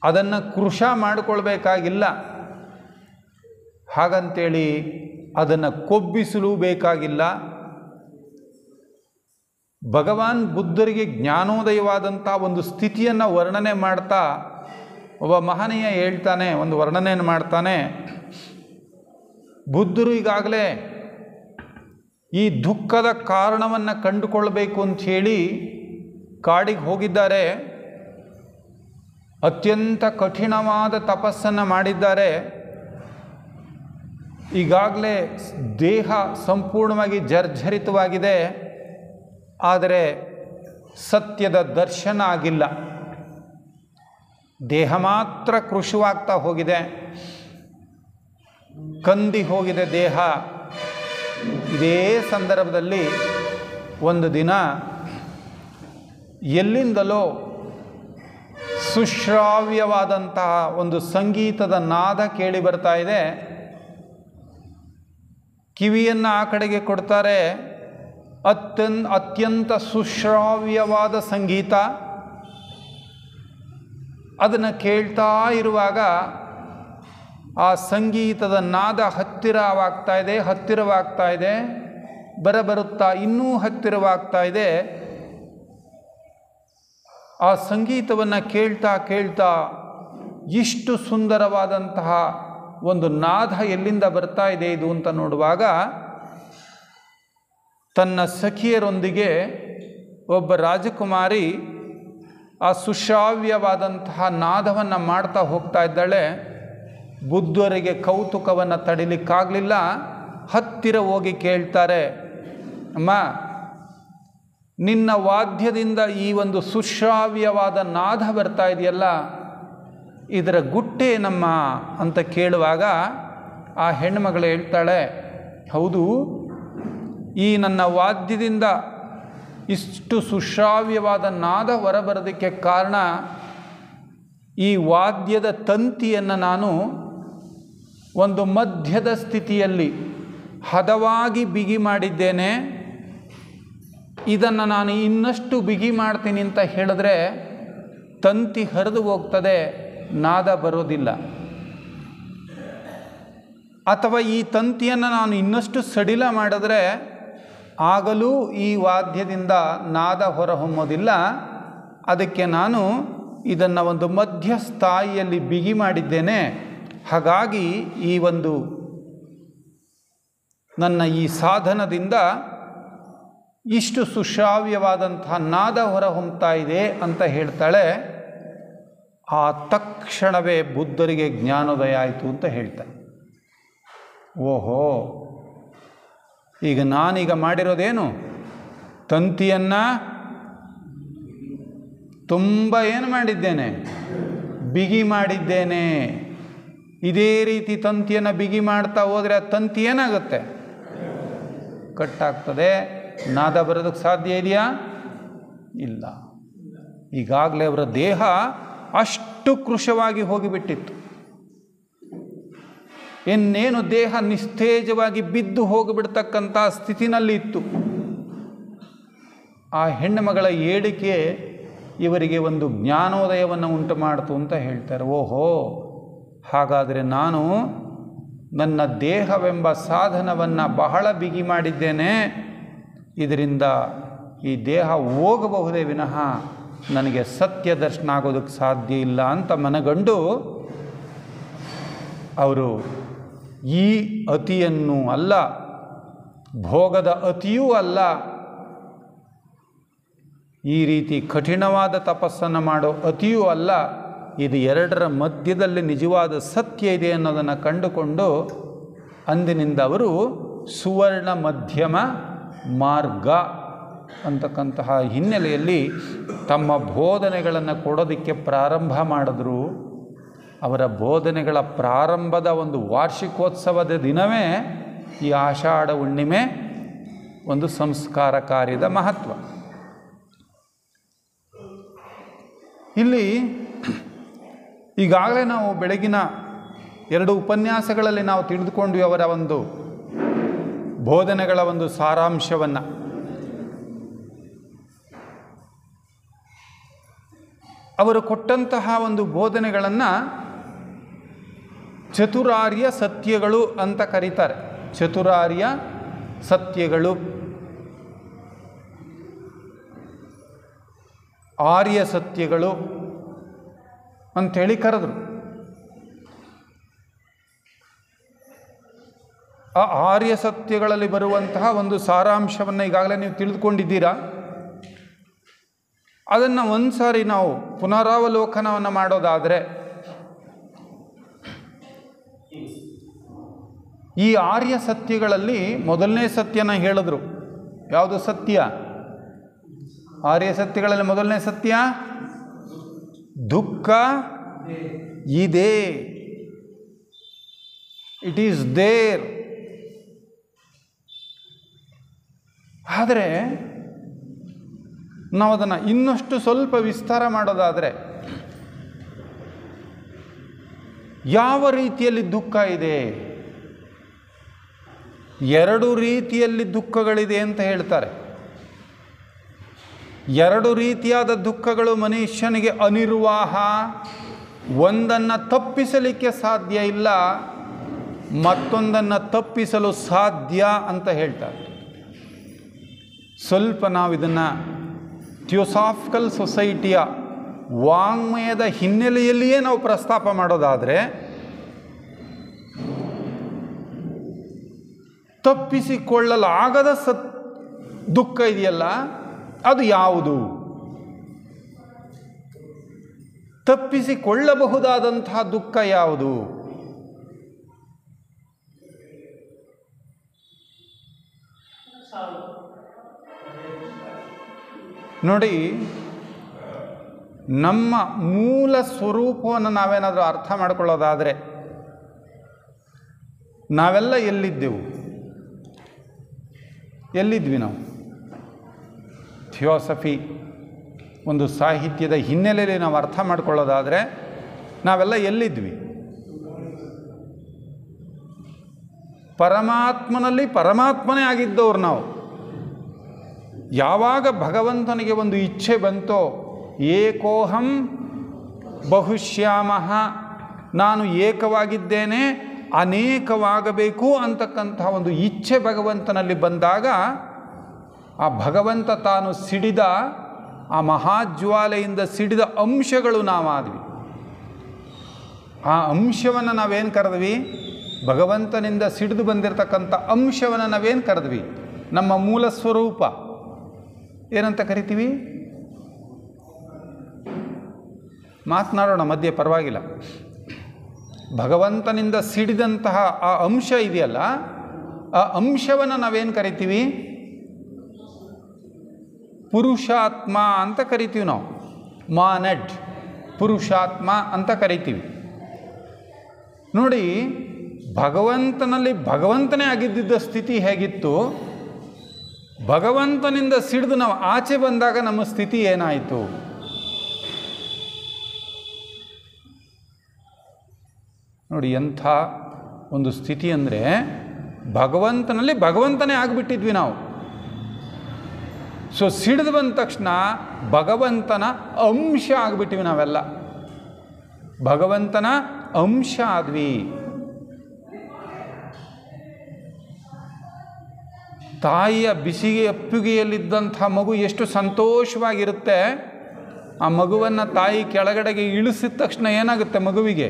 ಅದನ್ನು ಕೃಶ ಮಾಡಿಕೊಳ್ಬೇಕಾಗಿಲ್ಲ. ಹಾಗಂತೇಳಿ ಅದನ್ನು ಕೊಬ್ಬಿಸಲು ಬೇಕಾಗಿಲ್ಲ. ಭಗವಾನ್ ಬುದ್ಧರಿಗೆ ಜ್ಞಾನೋದಯವಾದಂಥ ಒಂದು ಸ್ಥಿತಿಯನ್ನು ವರ್ಣನೆ ಮಾಡ್ತಾ ಒಬ್ಬ ಮಹನೀಯ ಹೇಳ್ತಾನೆ, ಒಂದು ವರ್ಣನೆಯನ್ನು ಮಾಡ್ತಾನೆ. ಬುದ್ಧರು ಈಗಾಗಲೇ ಈ ದುಃಖದ ಕಾರಣವನ್ನು ಕಂಡುಕೊಳ್ಬೇಕು ಅಂಥೇಳಿ ಕಾಡಿಗೆ ಹೋಗಿದ್ದಾರೆ. ಅತ್ಯಂತ ಕಠಿಣವಾದ ತಪಸ್ಸನ್ನು ಮಾಡಿದ್ದಾರೆ. ಈಗಾಗಲೇ ದೇಹ ಸಂಪೂರ್ಣವಾಗಿ ಜರ್ಜರಿತವಾಗಿದೆ. ಆದರೆ ಸತ್ಯದ ದರ್ಶನ ಆಗಿಲ್ಲ. ದೇಹ ಮಾತ್ರ ಕೃಶವಾಗ್ತಾ ಹೋಗಿದೆ, ಕಂದಿ ಹೋಗಿದೆ ದೇಹ. ಇದೇ ಸಂದರ್ಭದಲ್ಲಿ ಒಂದು ದಿನ ಎಲ್ಲಿಂದಲೋ ಸುಶ್ರಾವ್ಯವಾದಂತಹ ಒಂದು ಸಂಗೀತದ ನಾದ ಕೇಳಿ ಬರ್ತಾ ಇದೆ. ಕಿವಿಯನ್ನು ಆ ಕಡೆಗೆ ಕೊಡ್ತಾರೆ. ಅತ್ಯಂತ ಸುಶ್ರಾವ್ಯವಾದ ಸಂಗೀತ. ಅದನ್ನು ಕೇಳ್ತಾ ಇರುವಾಗ ಆ ಸಂಗೀತದ ನಾದ ಹತ್ತಿರವಾಗ್ತಾ ಇದೆ, ಬರುತ್ತಾ ಇನ್ನೂ ಹತ್ತಿರವಾಗ್ತಾ ಇದೆ. ಆ ಸಂಗೀತವನ್ನು ಕೇಳ್ತಾ ಇಷ್ಟು ಸುಂದರವಾದಂತಹ ಒಂದು ನಾದ ಎಲ್ಲಿಂದ ಬರ್ತಾ ಇದೆ ಇದು ಅಂತ ನೋಡುವಾಗ, ತನ್ನ ಸಖಿಯರೊಂದಿಗೆ ಒಬ್ಬ ರಾಜಕುಮಾರಿ ಆ ಸುಶ್ರಾವ್ಯವಾದಂತಹ ನಾದವನ್ನು ಮಾಡ್ತಾ ಹೋಗ್ತಾ ಇದ್ದಾಳೆ. ಬುದ್ಧರಿಗೆ ಕೌತುಕವನ್ನು ತಡಿಲಿಕ್ಕಾಗಲಿಲ್ಲ. ಹತ್ತಿರ ಹೋಗಿ ಕೇಳ್ತಾರೆ, ಅಮ್ಮ, ನಿನ್ನ ವಾದ್ಯದಿಂದ ಈ ಒಂದು ಸುಶ್ರಾವ್ಯವಾದ ನಾದ ಬರ್ತಾ ಇದೆಯಲ್ಲ, ಇದರ ಗುಟ್ಟೇನಮ್ಮ ಅಂತ ಕೇಳುವಾಗ ಆ ಹೆಣ್ಣುಮಗಳು ಹೇಳ್ತಾಳೆ, ಹೌದು, ಈ ನನ್ನ ವಾದ್ಯದಿಂದ ಇಷ್ಟು ಸುಶ್ರಾವ್ಯವಾದ ನಾದ ಹೊರಬರೋದಕ್ಕೆ ಕಾರಣ ಈ ವಾದ್ಯದ ತಂತಿಯನ್ನು ನಾನು ಒಂದು ಮಧ್ಯದ ಸ್ಥಿತಿಯಲ್ಲಿ ಹದವಾಗಿ ಬಿಗಿ ಮಾಡಿದ್ದೇನೆ. ಇದನ್ನು ನಾನು ಇನ್ನಷ್ಟು ಬಿಗಿ ಮಾಡ್ತೀನಿ ಅಂತ ಹೇಳಿದ್ರೆ ತಂತಿ ಹರಿದು ಹೋಗ್ತದೆ, ನಾದ ಬರೋದಿಲ್ಲ. ಅಥವಾ ಈ ತಂತಿಯನ್ನು ನಾನು ಇನ್ನಷ್ಟು ಸಡಿಲ ಮಾಡಿದ್ರೆ ಆಗಲೂ ಈ ವಾದ್ಯದಿಂದ ನಾದ ಹೊರಹೊಮ್ಮೋದಿಲ್ಲ. ಅದಕ್ಕೆ ನಾನು ಇದನ್ನು ಒಂದು ಮಧ್ಯ ಸ್ಥಾಯಿಯಲ್ಲಿ ಬಿಗಿ ಮಾಡಿದ್ದೇನೆ. ಹಾಗಾಗಿ ಈ ಒಂದು ನನ್ನ ಈ ಸಾಧನದಿಂದ ಇಷ್ಟು ಸುಶ್ರಾವ್ಯವಾದಂತಹ ನಾದ ಹೊರಹೊಮ್ತಾ ಇದೆ ಅಂತ ಹೇಳ್ತಾಳೆ. ಆ ತಕ್ಷಣವೇ ಬುದ್ಧರಿಗೆ ಜ್ಞಾನೋದಯ ಆಯಿತು ಅಂತ ಹೇಳ್ತಾರೆ. ಓಹೋ, ಈಗ ನಾನೀಗ ಮಾಡಿರೋದೇನು? ತಂತಿಯನ್ನು ತುಂಬ ಏನು ಮಾಡಿದ್ದೇನೆ? ಬಿಗಿ ಮಾಡಿದ್ದೇನೆ. ಇದೇ ರೀತಿ ತಂತಿಯನ್ನು ಬಿಗಿ ಮಾಡ್ತಾ ಹೋದರೆ ಆ ತಂತಿ ಏನಾಗುತ್ತೆ? ಕಟ್ಟಾಗ್ತದೆ. ನಾದ ಬರೋದಕ್ಕೆ ಸಾಧ್ಯ ಇದೆಯಾ? ಇಲ್ಲ. ಈಗಾಗಲೇ ಅವರ ದೇಹ ಅಷ್ಟು ಕೃಶವಾಗಿ ಹೋಗಿಬಿಟ್ಟಿತ್ತು. ಇನ್ನೇನು ದೇಹ ನಿಸ್ತೇಜವಾಗಿ ಬಿದ್ದು ಹೋಗಿಬಿಡ್ತಕ್ಕಂಥ ಸ್ಥಿತಿನಲ್ಲಿ ಇತ್ತು. ಆ ಹೆಣ್ಣು ಮಗಳ ಏಳಿಕೆ ಇವರಿಗೆ ಒಂದು ಜ್ಞಾನೋದಯವನ್ನು ಉಂಟು ಮಾಡ್ತು ಅಂತ ಹೇಳ್ತಾರೆ. ಓಹೋ, ಹಾಗಾದರೆ ನಾನು ನನ್ನ ದೇಹವೆಂಬ ಸಾಧನವನ್ನು ಬಹಳ ಬಿಗಿ ಮಾಡಿದ್ದೇನೆ. ಇದರಿಂದ ಈ ದೇಹ ಹೋಗಬಹುದೇ ವಿನಃ ನನಗೆ ಸತ್ಯ ದರ್ಶನ ಆಗೋದಕ್ಕೆ ಸಾಧ್ಯ ಇಲ್ಲ ಅಂತ ಮನಗಂಡು ಅವರು ಈ ಅತಿಯನ್ನು ಅಲ್ಲ, ಭೋಗದ ಅತಿಯೂ ಅಲ್ಲ, ಈ ರೀತಿ ಕಠಿಣವಾದ ತಪಸ್ಸನ್ನು ಮಾಡೋ ಅತಿಯೂ ಅಲ್ಲ, ಇದು ಎರಡರ ಮಧ್ಯದಲ್ಲಿ ನಿಜವಾದ ಸತ್ಯ ಇದೆ ಅನ್ನೋದನ್ನು ಕಂಡುಕೊಂಡು ಅಂದಿನಿಂದ ಅವರು ಸುವರ್ಣ ಮಧ್ಯಮ ಮಾರ್ಗ ಅಂತಕ್ಕಂತಹ ಹಿನ್ನೆಲೆಯಲ್ಲಿ ತಮ್ಮ ಬೋಧನೆಗಳನ್ನು ಕೊಡೋದಕ್ಕೆ ಪ್ರಾರಂಭ ಮಾಡಿದ್ರು. ಅವರ ಬೋಧನೆಗಳ ಪ್ರಾರಂಭದ ಒಂದು ವಾರ್ಷಿಕೋತ್ಸವದ ದಿನವೇ ಈ ಆಷಾಢ ಹುಣ್ಣಿಮೆ, ಒಂದು ಸಂಸ್ಕಾರ ಕಾರ್ಯದ ಮಹತ್ವ. ಇಲ್ಲಿ ಈಗಾಗಲೇ ನಾವು ಬೆಳಗಿನ 2 ಉಪನ್ಯಾಸಗಳಲ್ಲಿ ನಾವು ತಿಳಿದುಕೊಂಡ್ವಿ ಅವರ ಒಂದು ಬೋಧನೆಗಳ ಒಂದು ಸಾರಾಂಶವನ್ನು. ಅವರು ಕೊಟ್ಟಂತಹ ಒಂದು ಬೋಧನೆಗಳನ್ನು ಚತುರಾರ್ಯ ಸತ್ಯಗಳು ಅಂತ ಕರೀತಾರೆ. ಚತುರಾರ್ಯ ಸತ್ಯಗಳು, ಆರ್ಯ ಸತ್ಯಗಳು ಅಂಥೇಳಿ ಕರೆದರು. ಆ ಆರ್ಯ ಸತ್ಯಗಳಲ್ಲಿ ಬರುವಂತಹ ಒಂದು ಸಾರಾಂಶವನ್ನು ಈಗಾಗಲೇ ನೀವು ತಿಳಿದುಕೊಂಡಿದ್ದೀರಾ. ಅದನ್ನು ಒಂದು ಸಾರಿ ನಾವು ಪುನರಾವಲೋಕನವನ್ನು ಮಾಡೋದಾದರೆ, ಈ ಆರ್ಯ ಸತ್ಯಗಳಲ್ಲಿ ಮೊದಲನೇ ಸತ್ಯನ ಹೇಳಿದ್ರು. ಯಾವುದು ಸತ್ಯ? ಆರ್ಯ ಸತ್ಯಗಳಲ್ಲಿ ಮೊದಲನೇ ಸತ್ಯ ದುಃಖ ಇದೆ, ಇಟ್ ಈಸ್ ದೇರ್. ಆದರೆ ನಾವು ಅದನ್ನು ಇನ್ನಷ್ಟು ಸ್ವಲ್ಪ ವಿಸ್ತಾರ ಮಾಡೋದಾದರೆ, ಯಾವ ರೀತಿಯಲ್ಲಿ ದುಃಖ ಇದೆ? ಎರಡು ರೀತಿಯಲ್ಲಿ ದುಃಖಗಳಿದೆ ಅಂತ ಹೇಳ್ತಾರೆ. ಎರಡು ರೀತಿಯಾದ ದುಃಖಗಳು ಮನುಷ್ಯನಿಗೆ ಅನಿರ್ವಾಹ. ಒಂದನ್ನು ತಪ್ಪಿಸಲಿಕ್ಕೆ ಸಾಧ್ಯ ಇಲ್ಲ, ಮತ್ತೊಂದನ್ನು ತಪ್ಪಿಸಲು ಸಾಧ್ಯ ಅಂತ ಹೇಳ್ತಾರೆ. ಸ್ವಲ್ಪ ನಾವು ಇದನ್ನು ಥಿಯೋಸಾಫಿಕಲ್ ಸೊಸೈಟಿಯ ವಾಂಗ್ಮಯದ ಹಿನ್ನೆಲೆಯಲ್ಲಿಯೇ ನಾವು ಪ್ರಸ್ತಾಪ ಮಾಡೋದಾದರೆ, ತಪ್ಪಿಸಿಕೊಳ್ಳಲಾಗದ ದುಃಖ ಇದೆಯಲ್ಲ, ಅದು ಯಾವುದು? ತಪ್ಪಿಸಿಕೊಳ್ಳಬಹುದಾದಂತಹ ದುಃಖ ಯಾವುದು? ನೋಡಿ, ನಮ್ಮ ಮೂಲ ಸ್ವರೂಪವನ್ನು ನಾವೇನಾದರೂ ಅರ್ಥ ಮಾಡಿಕೊಳ್ಳೋದಾದರೆ, ನಾವೆಲ್ಲ ಎಲ್ಲಿದ್ದೆವು? ಎಲ್ಲಿದ್ವಿ ನಾವು? ಥಿಯೋಸಫಿ ಒಂದು ಸಾಹಿತ್ಯದ ಹಿನ್ನೆಲೆಯಲ್ಲಿ ನಾವು ಅರ್ಥ ಮಾಡಿಕೊಳ್ಳೋದಾದರೆ, ನಾವೆಲ್ಲ ಎಲ್ಲಿದ್ವಿ? ಪರಮಾತ್ಮನಲ್ಲಿ ಪರಮಾತ್ಮನೇ ಆಗಿದ್ದವ್ರು ನಾವು. ಯಾವಾಗ ಭಗವಂತನಿಗೆ ಒಂದು ಇಚ್ಛೆ ಬಂತೋ, ಏಕೋಹಂ ಬಹುಶ್ಯಾಮಃ, ನಾನು ಏಕವಾಗಿದ್ದೇನೆ, ಅನೇಕವಾಗಬೇಕು ಅಂತಕ್ಕಂತಹ ಒಂದು ಇಚ್ಛೆ ಭಗವಂತನಲ್ಲಿ ಬಂದಾಗ, ಆ ಭಗವಂತ ತಾನು ಸಿಡಿದ ಆ ಮಹಾಜ್ವಾಲೆಯಿಂದ ಸಿಡಿದ ಅಂಶಗಳು ನಾವಾದ್ವಿ. ಆ ಅಂಶವನ್ನು ನಾವೇನು ಕರೆದ್ವಿ? ಭಗವಂತನಿಂದ ಸಿಡಿದು ಬಂದಿರತಕ್ಕಂಥ ಅಂಶವನ್ನು ನಾವೇನು ಕರೆದ್ವಿ? ನಮ್ಮ ಮೂಲ ಸ್ವರೂಪ ಏನಂತ ಕರಿತೀವಿ? ಮಾತನಾಡೋಣ ಮಧ್ಯೆ, ಪರವಾಗಿಲ್ಲ. ಭಗವಂತನಿಂದ ಸಿಡಿದಂತಹ ಆ ಅಂಶ ಇದೆಯಲ್ಲ, ಆ ಅಂಶವನ್ನು ನಾವೇನು ಕರಿತೀವಿ? ಪುರುಷಾತ್ಮ ಅಂತ ಕರಿತೀವಿ ನಾವು. ಮಾನಡ್, ಪುರುಷಾತ್ಮ ಅಂತ ಕರಿತೀವಿ. ನೋಡಿ, ಭಗವಂತನಲ್ಲಿ ಭಗವಂತನೇ ಆಗಿದ್ದ ಸ್ಥಿತಿ ಹೇಗಿತ್ತು, ಭಗವಂತನಿಂದ ಸಿಡಿದು ನಾವು ಆಚೆ ಬಂದಾಗ ನಮ್ಮ ಸ್ಥಿತಿ ಏನಾಯಿತು? ನೋಡಿ, ಎಂಥ ಒಂದು ಸ್ಥಿತಿ ಅಂದರೆ, ಭಗವಂತನಲ್ಲಿ ಭಗವಂತನೇ ಆಗಿಬಿಟ್ಟಿದ್ವಿ ನಾವು. ಸೊ ಸಿಡಿದು ಬಂದ ತಕ್ಷಣ ಭಗವಂತನ ಅಂಶ ಆಗಿಬಿಟ್ಟಿವಿ ನಾವೆಲ್ಲ. ಭಗವಂತನ ಅಂಶ ಆದ್ವಿ. ತಾಯಿಯ ಬಿಸಿಗೆ ಅಪ್ಪುಗೆಯಲ್ಲಿದ್ದಂಥ ಮಗು ಎಷ್ಟು ಸಂತೋಷವಾಗಿರುತ್ತೆ. ಆ ಮಗುವನ್ನು ತಾಯಿ ಕೆಳಗಡೆಗೆ ಇಳಿಸಿದ ತಕ್ಷಣ ಏನಾಗುತ್ತೆ ಮಗುವಿಗೆ?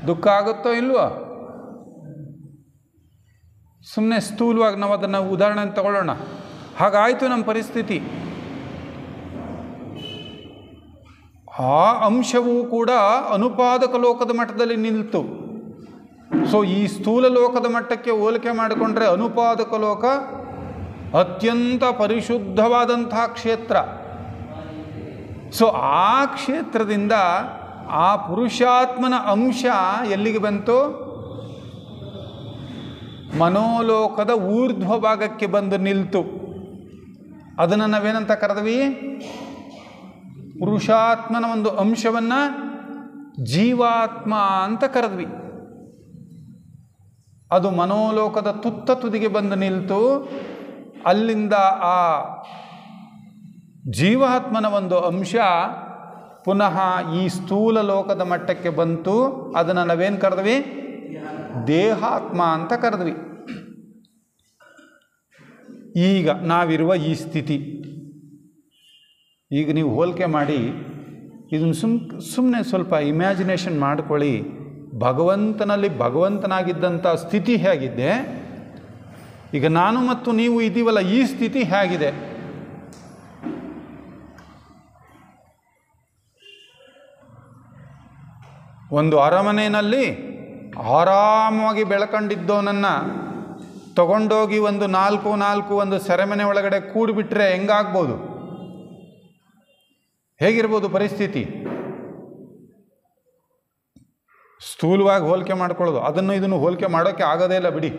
ದುಃಖ ಆಗುತ್ತೋ ಇಲ್ವೋ? ಸುಮ್ಮನೆ ಸ್ಥೂಲವಾಗಿ ನಾವು ಅದನ್ನು ಉದಾಹರಣೆ ತಗೊಳ್ಳೋಣ. ಹಾಗಾಯಿತು ನಮ್ಮ ಪರಿಸ್ಥಿತಿ. ಆ ಅಂಶವೂ ಕೂಡ ಅನುಪಾದಕ ಲೋಕದ ಮಟ್ಟದಲ್ಲಿ ನಿಲ್ತು. ಸೊ ಈ ಸ್ಥೂಲ ಲೋಕದ ಮಟ್ಟಕ್ಕೆ ಹೋಲಿಕೆ ಮಾಡಿಕೊಂಡ್ರೆ ಅನುಪಾದಕ ಲೋಕ ಅತ್ಯಂತ ಪರಿಶುದ್ಧವಾದಂತಹ ಕ್ಷೇತ್ರ. ಸೊ ಆ ಕ್ಷೇತ್ರದಿಂದ ಆ ಪುರುಷಾತ್ಮನ ಅಂಶ ಎಲ್ಲಿಗೆ ಬಂತು? ಮನೋಲೋಕದ ಊರ್ಧ್ವ ಭಾಗಕ್ಕೆ ಬಂದು ನಿಲ್ತು. ಅದನ್ನು ನಾವೇನಂತ ಕರೆದ್ವಿ? ಪುರುಷಾತ್ಮನ ಒಂದು ಅಂಶವನ್ನು ಜೀವಾತ್ಮ ಅಂತ ಕರೆದ್ವಿ. ಅದು ಮನೋಲೋಕದ ತುತ್ತ ತುದಿಗೆ ಬಂದು ನಿಲ್ತು. ಅಲ್ಲಿಂದ ಆ ಜೀವಾತ್ಮನ ಒಂದು ಅಂಶ ಪುನಃ ಈ ಸ್ಥೂಲ ಲೋಕದ ಮಟ್ಟಕ್ಕೆ ಬಂತು. ಅದನ್ನು ನಾವೇನು ಕರೆದ್ವಿ? ದೇಹಾತ್ಮ ಅಂತ ಕರೆದ್ವಿ. ಈಗ ನಾವಿರುವ ಈ ಸ್ಥಿತಿ, ಈಗ ನೀವು ಹೋಲಿಕೆ ಮಾಡಿ ಇದನ್ನು ಸುಮ್ಮನೆ ಸ್ವಲ್ಪ ಇಮ್ಯಾಜಿನೇಷನ್ ಮಾಡ್ಕೊಳ್ಳಿ. ಭಗವಂತನಲ್ಲಿ ಭಗವಂತನಾಗಿದ್ದಂಥ ಸ್ಥಿತಿ ಹೇಗಿದ್ದೆ, ಈಗ ನಾನು ಮತ್ತು ನೀವು ಇದ್ದೀವಲ್ಲ ಈ ಸ್ಥಿತಿ ಹೇಗಿದೆ? ಒಂದು ಅರಮನೆಯಲ್ಲಿ ಆರಾಮವಾಗಿ ಬೆಳ್ಕೊಂಡಿದ್ದವನನ್ನು ತಗೊಂಡೋಗಿ ಒಂದು ನಾಲ್ಕು ಒಂದು ಸೆರೆಮನೆ ಒಳಗಡೆ ಕೂಡಿಬಿಟ್ರೆ ಹೆಂಗಾಗ್ಬೋದು? ಹೇಗಿರ್ಬೋದು ಪರಿಸ್ಥಿತಿ? ಸ್ಥೂಲವಾಗಿ ಹೋಲಿಕೆ ಮಾಡ್ಕೊಳ್ಳೋದು, ಅದನ್ನು ಇದನ್ನು ಹೋಲಿಕೆ ಮಾಡೋಕ್ಕೆ ಆಗೋದೇ ಇಲ್ಲ ಬಿಡಿ.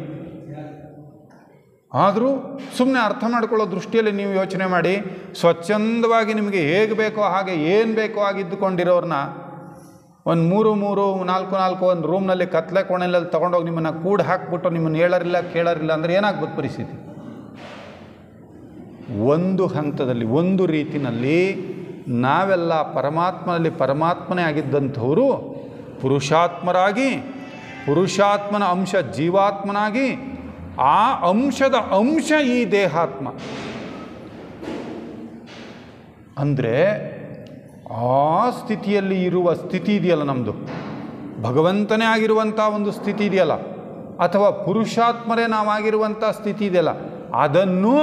ಆದರೂ ಸುಮ್ಮನೆ ಅರ್ಥ ಮಾಡ್ಕೊಳ್ಳೋ ದೃಷ್ಟಿಯಲ್ಲಿ ನೀವು ಯೋಚನೆ ಮಾಡಿ. ಸ್ವಚ್ಛಂದವಾಗಿ ನಿಮಗೆ ಹೇಗೆ ಬೇಕೋ ಹಾಗೆ ಏನು ಬೇಕೋ ಆಗಿದ್ದುಕೊಂಡಿರೋರನ್ನ ಒಂದು 3-4 ಒಂದು ರೂಮ್ನಲ್ಲಿ ಕತ್ಲೆ ಕೋಣೆಯಲ್ಲಿ ತೊಗೊಂಡೋಗಿ ನಿಮ್ಮನ್ನು ಕೂಡಿ ಹಾಕ್ಬಿಟ್ಟು ನಿಮ್ಮನ್ನು ಹೇಳೋರಿಲ್ಲ ಕೇಳೋರಿಲ್ಲ ಅಂದರೆ ಏನಾಗ್ಬೋದು ಪರಿಸ್ಥಿತಿ? ಒಂದು ಹಂತದಲ್ಲಿ, ಒಂದು ರೀತಿಯಲ್ಲಿ ನಾವೆಲ್ಲ ಪರಮಾತ್ಮನಲ್ಲಿ ಪರಮಾತ್ಮನೇ ಆಗಿದ್ದಂಥವರು ಪುರುಷಾತ್ಮರಾಗಿ, ಪುರುಷಾತ್ಮನ ಅಂಶ ಜೀವಾತ್ಮನಾಗಿ, ಆ ಅಂಶದ ಅಂಶ ಈ ದೇಹಾತ್ಮ. ಅಂದರೆ ಆ ಸ್ಥಿತಿಯಲ್ಲಿ ಇರುವ ಸ್ಥಿತಿ ಇದೆಯಲ್ಲ ನಮ್ಮದು, ಭಗವಂತನೇ ಆಗಿರುವಂಥ ಒಂದು ಸ್ಥಿತಿ ಇದೆಯಲ್ಲ, ಅಥವಾ ಪುರುಷಾತ್ಮರೇ ನಾವಾಗಿರುವಂಥ ಸ್ಥಿತಿ ಇದೆಯಲ್ಲ, ಅದನ್ನು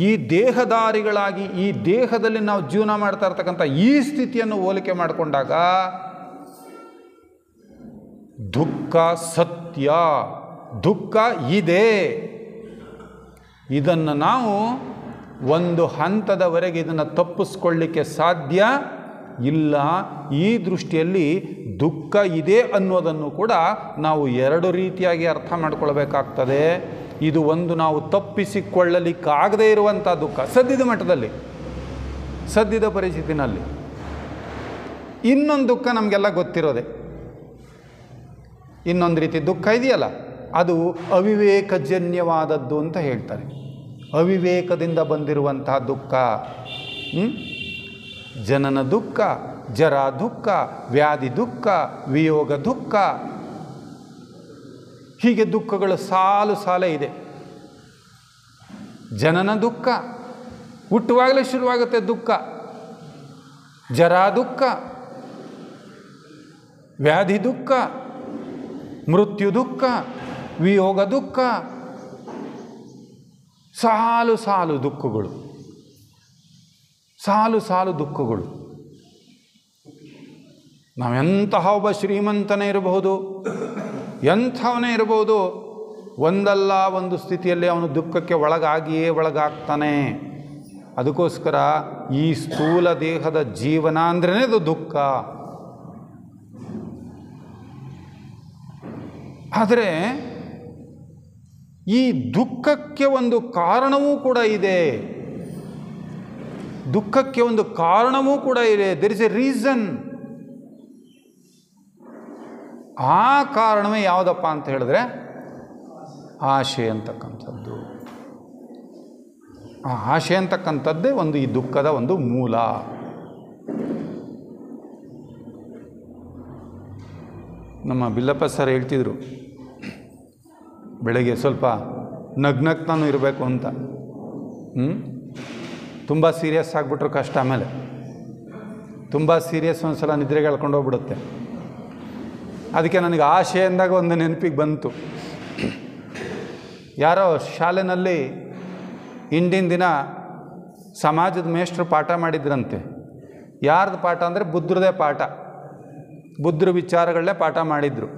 ಈ ದೇಹದಾರಿಗಳಾಗಿ ಈ ದೇಹದಲ್ಲಿ ನಾವು ಜೀವನ ಮಾಡ್ತಾ ಇರ್ತಕ್ಕಂಥ ಈ ಸ್ಥಿತಿಯನ್ನು ಹೋಲಿಕೆ ಮಾಡಿಕೊಂಡಾಗ ದುಃಖ ಸತ್ಯ, ದುಃಖ ಇದೆ. ಇದನ್ನು ನಾವು ಒಂದು ಹಂತದವರೆಗೆ ಇದನ್ನು ತಪ್ಪಿಸ್ಕೊಳ್ಳಿಕ್ಕೆ ಸಾಧ್ಯ ಇಲ್ಲ. ಈ ದೃಷ್ಟಿಯಲ್ಲಿ ದುಃಖ ಇದೆ ಅನ್ನೋದನ್ನು ಕೂಡ ನಾವು ಎರಡು ರೀತಿಯಾಗಿ ಅರ್ಥ ಮಾಡ್ಕೊಳ್ಬೇಕಾಗ್ತದೆ. ಇದು ಒಂದು ನಾವು ತಪ್ಪಿಸಿಕೊಳ್ಳಲಿಕ್ಕಾಗದೇ ಇರುವಂಥ ದುಃಖ ಸದ್ಯದ ಮಟ್ಟದಲ್ಲಿ, ಸದ್ಯದ ಪರಿಸ್ಥಿತಿನಲ್ಲಿ. ಇನ್ನೊಂದು ದುಃಖ ನಮಗೆಲ್ಲ ಗೊತ್ತಿರೋದೆ, ಇನ್ನೊಂದು ರೀತಿ ದುಃಖ ಇದೆಯಲ್ಲ, ಅದು ಅವಿವೇಕಜನ್ಯವಾದದ್ದು ಅಂತ ಹೇಳ್ತಾರೆ. ಅವಿವೇಕದಿಂದ ಬಂದಿರುವಂತಹ ದುಃಖ, ಜನನ ದುಃಖ, ಜರಾ ದುಃಖ, ವ್ಯಾಧಿ ದುಃಖ, ವಿಯೋಗ ದುಃಖ, ಹೀಗೆ ದುಃಖಗಳು ಸಾಲು ಸಾಲೇ ಇದೆ. ಜನನ ದುಃಖ, ಹುಟ್ಟುವಾಗಲೇ ಶುರುವಾಗುತ್ತೆ ದುಃಖ. ಜರಾ ದುಃಖ, ವ್ಯಾಧಿ ದುಃಖ, ಮೃತ್ಯು ದುಃಖ, ವಿಯೋಗ ದುಃಖ, ಸಾಲು ಸಾಲು ದುಃಖಗಳು, ಸಾಲು ಸಾಲು ದುಃಖಗಳು. ನಾವೆಂತಹ ಒಬ್ಬ ಶ್ರೀಮಂತನೇ ಇರಬಹುದು, ಎಂಥವನೇ ಇರಬಹುದು, ಒಂದಲ್ಲ ಒಂದು ಸ್ಥಿತಿಯಲ್ಲಿ ಅವನು ದುಃಖಕ್ಕೆ ಒಳಗಾಗಿಯೇ ಒಳಗಾಗ್ತಾನೆ. ಅದಕ್ಕೋಸ್ಕರ ಈ ಸ್ಥೂಲ ದೇಹದ ಜೀವನ ಅಂದ್ರೇ ಅದು ದುಃಖ. ಆದರೆ ಈ ದುಃಖಕ್ಕೆ ಒಂದು ಕಾರಣವೂ ಕೂಡ ಇದೆ, ದುಃಖಕ್ಕೆ ಒಂದು ಕಾರಣವೂ ಕೂಡ ಇದೆ. There is a reason. ಆ ಕಾರಣವೇ ಯಾವುದಪ್ಪ ಅಂತ ಹೇಳಿದ್ರೆ ಆಶೆ ಅಂತಕ್ಕಂಥದ್ದು. ಆ ಆಶೆ ಅಂತಕ್ಕಂಥದ್ದೇ ಒಂದು ಈ ದುಃಖದ ಒಂದು ಮೂಲ. ನಮ್ಮ ಬಿಲ್ಲಪ್ಪ ಸರ್ ಹೇಳ್ತಿದ್ರು, ಬೆಳಗ್ಗೆ ಸ್ವಲ್ಪ ನಗ್ನಗ್ತಾನು ಇರಬೇಕು ಅಂತ. ತುಂಬ ಸೀರಿಯಸ್ ಆಗಿಬಿಟ್ರು ಕಷ್ಟ. ಆಮೇಲೆ ತುಂಬ ಸೀರಿಯಸ್ ಒಂದು ಸಲ ನಿದ್ರೆಗೆ ಎಳ್ಕೊಂಡು ಹೋಗ್ಬಿಡುತ್ತೆ. ಅದಕ್ಕೆ ನನಗೆ ಆಶೆ ಅಂದಾಗ ಒಂದು ನೆನಪಿಗೆ ಬಂತು. ಯಾರೋ ಶಾಲೆಯಲ್ಲಿ ಹಿಂದಿನ ದಿನ ಸಮಾಜದ ಮೇಷ್ಟ್ರು ಪಾಠ ಮಾಡಿದ್ರಂತೆ. ಯಾರ್ದು ಪಾಠ ಅಂದರೆ ಬುದ್ಧರದೇ ಪಾಠ, ಬುದ್ಧರ ವಿಚಾರಗಳನ್ನೇ ಪಾಠ ಮಾಡಿದರು.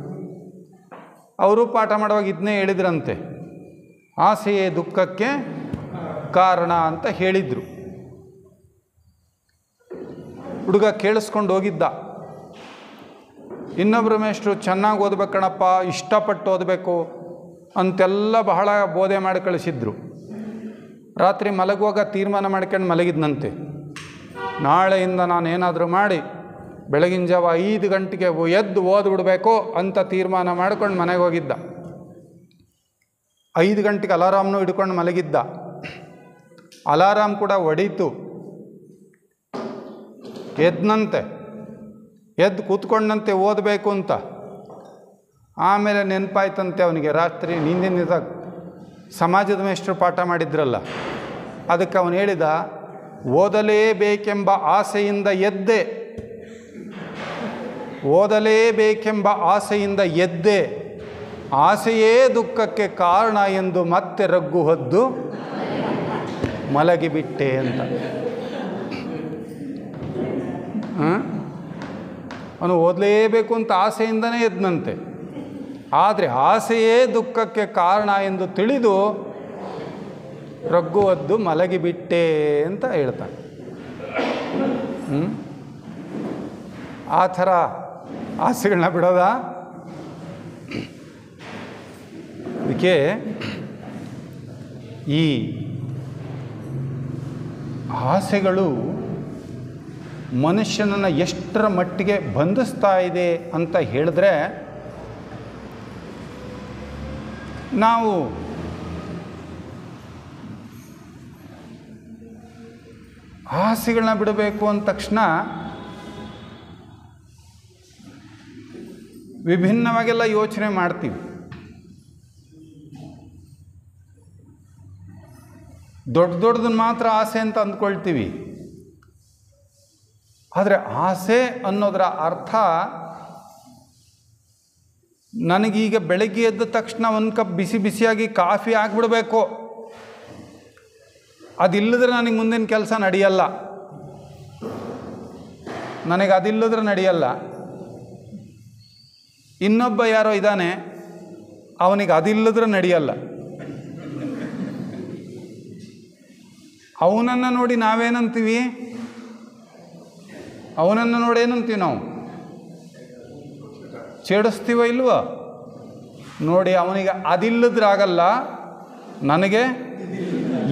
ಅವರು ಪಾಠ ಮಾಡುವಾಗ ಇದನ್ನೇ ಹೇಳಿದ್ರಂತೆ, ಆಸೆಯೇ ದುಃಖಕ್ಕೆ ಕಾರಣ ಅಂತ ಹೇಳಿದರು. ಹುಡುಗ ಕೇಳಿಸ್ಕೊಂಡು ಹೋಗಿದ್ದ. ಇನ್ನೊಬ್ಬರು ಮೇಷ್ಟ್ರು ಚೆನ್ನಾಗಿ ಓದ್ಬೇಕಣಪ್ಪ, ಇಷ್ಟಪಟ್ಟು ಓದಬೇಕು ಅಂತೆಲ್ಲ ಬಹಳ ಬೋಧೆ ಮಾಡಿ ಕಳಿಸಿದ್ರು. ರಾತ್ರಿ ಮಲಗುವಾಗ ತೀರ್ಮಾನ ಮಾಡ್ಕೊಂಡು ಮಲಗಿದ್ನಂತೆ, ನಾಳೆಯಿಂದ ನಾನು ಏನಾದರೂ ಮಾಡಿ ಬೆಳಗಿನ ಜಾವ 5 ಗಂಟೆಗೆ ಎದ್ದು ಓದ್ಬಿಡ್ಬೇಕು ಅಂತ ತೀರ್ಮಾನ ಮಾಡ್ಕೊಂಡು ಮನೆಗೆ ಹೋಗಿದ್ದ. 5 ಗಂಟೆಗೆ ಅಲಾರಾಮ್ನೂ ಹಿಡ್ಕೊಂಡು ಮಲಗಿದ್ದ. ಅಲಾರಾಮ್ ಕೂಡ ಹೊಡೀತು. ಎದ್ನಂತೆ, ಎದ್ದು ಕೂತ್ಕೊಂಡಂತೆ ಓದಬೇಕು ಅಂತ. ಆಮೇಲೆ ನೆನಪಾಯ್ತಂತೆ ಅವನಿಗೆ, ರಾತ್ರಿ ನಿಂದಿನಿಂದ ಸಮಾಜದ ಮೇಷ್ಟ್ರು ಪಾಠ ಮಾಡಿದ್ರಲ್ಲ, ಅದಕ್ಕೆ ಅವನು ಹೇಳಿದ, ಓದಲೇಬೇಕೆಂಬ ಆಸೆಯಿಂದ ಎದ್ದೆ, ಓದಲೇಬೇಕೆಂಬ ಆಸೆಯಿಂದ ಎದ್ದೆ, ಆಸೆಯೇ ದುಃಖಕ್ಕೆ ಕಾರಣ ಎಂದು ಮತ್ತೆ ರಗ್ಗು ಹೊದ್ದು ಮಲಗಿಬಿಟ್ಟೆ ಅಂತ. ಅವನು ಓದಲೇಬೇಕು ಅಂತ ಆಸೆಯಿಂದನೇ ಎದ್ನಂತೆ, ಆದರೆ ಆಸೆಯೇ ದುಃಖಕ್ಕೆ ಕಾರಣ ಎಂದು ತಿಳಿದು ರಗ್ಗು ಹೊದ್ದು ಮಲಗಿಬಿಟ್ಟೆ ಅಂತ ಹೇಳ್ತಾನೆ. ಆ ಥರ ಆಸೆಗಳನ್ನ ಬಿಡೋದ? ಅದಕ್ಕೆ ಈ ಆಸೆಗಳು ಮನುಷ್ಯನನ್ನು ಎಷ್ಟರ ಮಟ್ಟಿಗೆ ಬಂಧಿಸ್ತಾ ಇದೆ ಅಂತ ಹೇಳಿದ್ರೆ, ನಾವು ಆಸೆಗಳನ್ನ ಬಿಡಬೇಕು ಅಂದ ತಕ್ಷಣ ವಿಭಿನ್ನವಾಗೆಲ್ಲ ಯೋಚನೆ ಮಾಡ್ತೀವಿ. ದೊಡ್ಡದನ್ನು ಮಾತ್ರ ಆಸೆ ಅಂತ ಅಂದ್ಕೊಳ್ತೀವಿ. ಆದರೆ ಆಸೆ ಅನ್ನೋದರ ಅರ್ಥ, ನನಗೀಗ ಬೆಳಗ್ಗೆ ಎದ್ದ ತಕ್ಷಣ ಒಂದು ಕಪ್ ಬಿಸಿ ಬಿಸಿಯಾಗಿ ಕಾಫಿ ಆಗಿಬಿಡಬೇಕು, ಅದಿಲ್ಲದ್ರೆ ನನಗೆ ಮುಂದಿನ ಕೆಲಸ ನಡೆಯಲ್ಲ, ನನಗೆ ಅದಿಲ್ಲದ್ರೆ ನಡೆಯಲ್ಲ. ಇನ್ನೊಬ್ಬ ಯಾರೋ ಇದ್ದಾನೆ, ಅವನಿಗೆ ಅದಿಲ್ಲದ್ರೆ ನಡೆಯಲ್ಲ. ಅವನನ್ನು ನೋಡಿ ನಾವೇನಂತೀವಿ? ಅವನನ್ನು ನೋಡಿ ಏನಂತೀವಿ ನಾವು? ಚೇಡಿಸ್ತೀವ ಇಲ್ವ? ನೋಡಿ, ಅವನಿಗೆ ಅದಿಲ್ಲದ್ರೆ ಆಗಲ್ಲ, ನನಗೆ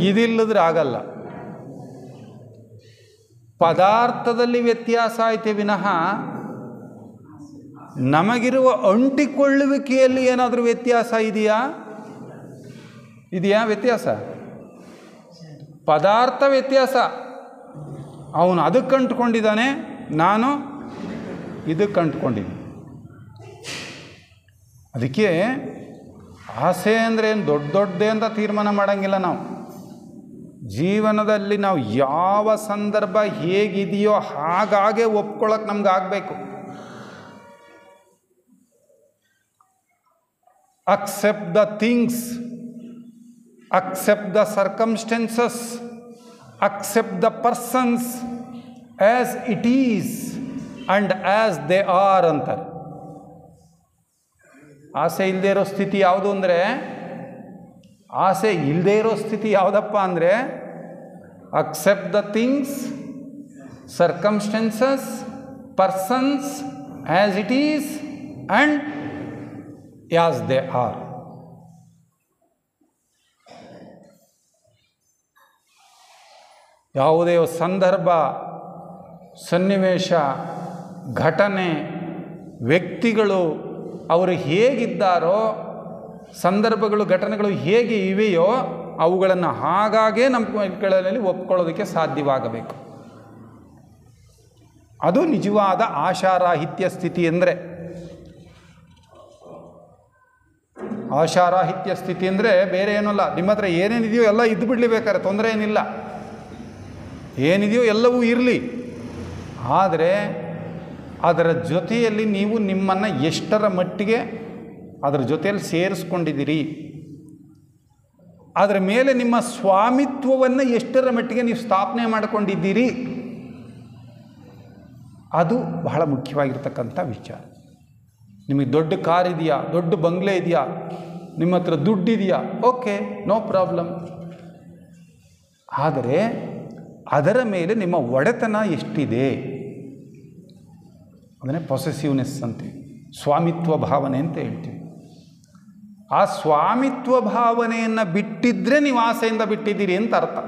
ಇದಿಲ್ಲದ್ರೆ ಆಗಲ್ಲ. ಪದಾರ್ಥದಲ್ಲಿ ವ್ಯತ್ಯಾಸ ಐತೆ ವಿನಃ ನಮಗಿರುವ ಅಂಟಿಕೊಳ್ಳುವಿಕೆಯಲ್ಲಿ ಏನಾದರೂ ವ್ಯತ್ಯಾಸ ಇದೆಯಾ? ವ್ಯತ್ಯಾಸ? ಪದಾರ್ಥ ವ್ಯತ್ಯಾಸ. ಅವನು ಅದಕ್ಕೆ ಅಂಟ್ಕೊಂಡಿದ್ದಾನೆ, ನಾನು ಇದಕ್ಕೆ ಅಂಟ್ಕೊಂಡಿದ್ದೀನಿ. ಅದಕ್ಕೆ ಆಸೆ ಅಂದರೆ ಏನು ದೊಡ್ಡದೇ ಅಂತ ತೀರ್ಮಾನ ಮಾಡೋಂಗಿಲ್ಲ ನಾವು. ಜೀವನದಲ್ಲಿ ನಾವು ಯಾವ ಸಂದರ್ಭ ಹೇಗಿದೆಯೋ ಹಾಗಾಗೆ ಒಪ್ಕೊಳ್ಳೋಕೆ ನಮ್ಗೆ ಆಗಬೇಕು. accept the things, accept the circumstances, accept the persons as it is and as they are ಅಂತಾರೆ. ಆಸೆ ಇಲ್ಲದೆ ಇರೋ ಸ್ಥಿತಿ ಯಾವುದು ಅಂದರೆ, ಆಸೆ ಇಲ್ಲದೆ ಇರೋ ಸ್ಥಿತಿ ಯಾವುದಪ್ಪ ಅಂದರೆ, accept the things, circumstances, persons as it is and as they are. ಯಾವುದೇ ಸಂದರ್ಭ, ಸನ್ನಿವೇಶ, ಘಟನೆ, ವ್ಯಕ್ತಿಗಳು ಅವರು ಹೇಗಿದ್ದಾರೋ, ಸಂದರ್ಭಗಳು, ಘಟನೆಗಳು ಹೇಗೆ ಇವೆಯೋ ಅವುಗಳನ್ನು ಹಾಗಾಗೇ ನಮ್ಮ ಕೈಗಳಲ್ಲಿ ಒಪ್ಕೊಳ್ಳೋದಕ್ಕೆ ಸಾಧ್ಯವಾಗಬೇಕು. ಅದು ನಿಜವಾದ ಆಶಾರಾಹಿತ್ಯ ಸ್ಥಿತಿ. ಅಂದರೆ ಆಶಾರಾಹಿತ್ಯ ಸ್ಥಿತಿ ಅಂದರೆ ಬೇರೆ ಏನಲ್ಲ, ನಿಮ್ಮ ಹತ್ರ ಏನೇನಿದೆಯೋ ಎಲ್ಲ ಇದ್ದು ಬಿಡಲಿ, ಬೇಕಾದ್ರೆ ತೊಂದರೆ ಏನಿಲ್ಲ, ಏನಿದೆಯೋ ಎಲ್ಲವೂ ಇರಲಿ. ಆದರೆ ಅದರ ಜೊತೆಯಲ್ಲಿ ನೀವು ನಿಮ್ಮನ್ನು ಎಷ್ಟರ ಮಟ್ಟಿಗೆ ಅದರ ಜೊತೆಯಲ್ಲಿ ಸೇರಿಸ್ಕೊಂಡಿದ್ದೀರಿ, ಅದರ ಮೇಲೆ ನಿಮ್ಮ ಸ್ವಾಮಿತ್ವವನ್ನು ಎಷ್ಟರ ಮಟ್ಟಿಗೆ ನೀವು ಸ್ಥಾಪನೆ ಮಾಡಿಕೊಂಡಿದ್ದೀರಿ, ಅದು ಬಹಳ ಮುಖ್ಯವಾಗಿರ್ತಕ್ಕಂಥ ವಿಚಾರ. ನಿಮಗೆ ದೊಡ್ಡ ಕಾರ್ ಇದೆಯಾ, ದೊಡ್ಡ ಬಂಗ್ಲೆ ಇದೆಯಾ, ನಿಮ್ಮ ಹತ್ರ ದುಡ್ಡಿದೆಯಾ, ಓಕೆ, ನೋ ಪ್ರಾಬ್ಲಮ್. ಆದರೆ ಅದರ ಮೇಲೆ ನಿಮ್ಮ ಒಡೆತನ ಎಷ್ಟಿದೆ, ಅದನ್ನೇ ಪೊಸೆಸಿವ್ನೆಸ್ ಅಂತೀವಿ, ಸ್ವಾಮಿತ್ವ ಭಾವನೆ ಅಂತ ಹೇಳ್ತೀವಿ. ಆ ಸ್ವಾಮಿತ್ವ ಭಾವನೆಯನ್ನು ಬಿಟ್ಟಿದ್ರೆ ನೀವು ಆಸೆಯಿಂದ ಬಿಟ್ಟಿದ್ದೀರಿ ಅಂತ ಅರ್ಥ.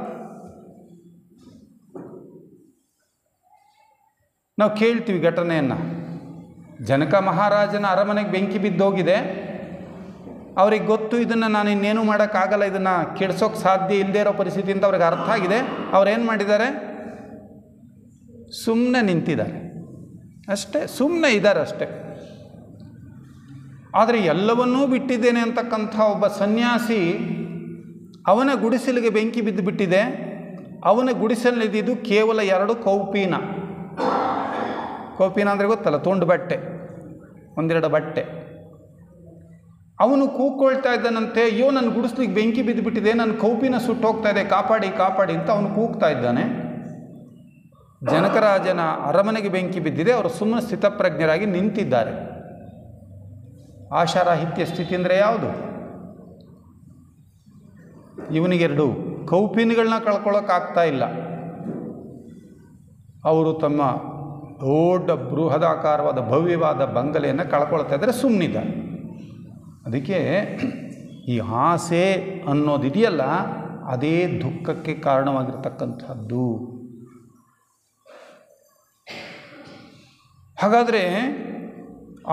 ನಾವು ಕೇಳ್ತೀವಿ ಘಟನೆಯನ್ನು, ಜನಕ ಮಹಾರಾಜನ ಅರಮನೆಗೆ ಬೆಂಕಿ ಬಿದ್ದೋಗಿದೆ, ಅವ್ರಿಗೆ ಗೊತ್ತು ಇದನ್ನು ನಾನು ಇನ್ನೇನು ಮಾಡೋಕ್ಕಾಗಲ್ಲ, ಇದನ್ನು ಕೆಡಿಸೋಕ್ಕೆ ಸಾಧ್ಯ ಇಲ್ಲದೇ ಇರೋ ಪರಿಸ್ಥಿತಿ ಅಂತ ಅವ್ರಿಗೆ ಅರ್ಥ ಆಗಿದೆ. ಅವ್ರೇನು ಮಾಡಿದ್ದಾರೆ? ಸುಮ್ಮನೆ ನಿಂತಿದ್ದಾರೆ ಅಷ್ಟೇ, ಸುಮ್ಮನೆ ಇದ್ದಾರೆ ಅಷ್ಟೇ. ಆದರೆ ಎಲ್ಲವನ್ನೂ ಬಿಟ್ಟಿದ್ದೇನೆ ಅಂತಕ್ಕಂಥ ಒಬ್ಬ ಸನ್ಯಾಸಿ, ಅವನ ಗುಡಿಸಲಿಗೆ ಬೆಂಕಿ ಬಿದ್ದು ಬಿಟ್ಟಿದೆ. ಅವನ ಗುಡಿಸಲಿದ್ದು ಕೇವಲ 2 ಕೌಪೀನ. ಕೌಪೀನ ಅಂದರೆ ಗೊತ್ತಲ್ಲ, ತುಂಡು ಬಟ್ಟೆ, 1-2 ಬಟ್ಟೆ. ಅವನು ಕೂಗ್ಕೊಳ್ತಾ ಇದ್ದಾನಂತೆ, ಅಯ್ಯೋ ನನ್ನ ಗುಡಿಸ್ಲಿಕ್ಕೆ ಬೆಂಕಿ ಬಿದ್ದುಬಿಟ್ಟಿದೆ, ನನ್ನ ಕೌಪಿನ ಸುಟ್ಟೋಗ್ತಾ ಇದೆ, ಕಾಪಾಡಿ ಕಾಪಾಡಿ ಅಂತ ಅವನು ಕೂಗ್ತಾ ಇದ್ದಾನೆ. ಜನಕರಾಜನ ಅರಮನೆಗೆ ಬೆಂಕಿ ಬಿದ್ದಿದೆ, ಅವರು ಸುಮ್ಮನೆ ಸ್ಥಿತಪ್ರಜ್ಞರಾಗಿ ನಿಂತಿದ್ದಾರೆ. ಆಶಾರಾಹಿತ್ಯ ಸ್ಥಿತಿ ಅಂದರೆ ಯಾವುದು? ಇವನಿಗೆ 2 ಕೌಪಿನ್ಗಳನ್ನ ಕಳ್ಕೊಳ್ಳೋಕ್ಕಾಗ್ತಾ ಇಲ್ಲ. ಅವರು ತಮ್ಮ ದೊಡ್ಡ ಬೃಹದಾಕಾರವಾದ ಭವ್ಯವಾದ ಬಂಗಲೆಯನ್ನು ಕಳ್ಕೊಳ್ತಾ ಇದ್ದಾರೆ, ಸುಮ್ಮನಿದ್ದಾರೆ. ಅದಕ್ಕೆ ಈ ಆಸೆ ಅನ್ನೋದಿದೆಯಲ್ಲ, ಅದೇ ದುಃಖಕ್ಕೆ ಕಾರಣವಾಗಿರ್ತಕ್ಕಂಥದ್ದು. ಹಾಗಾದರೆ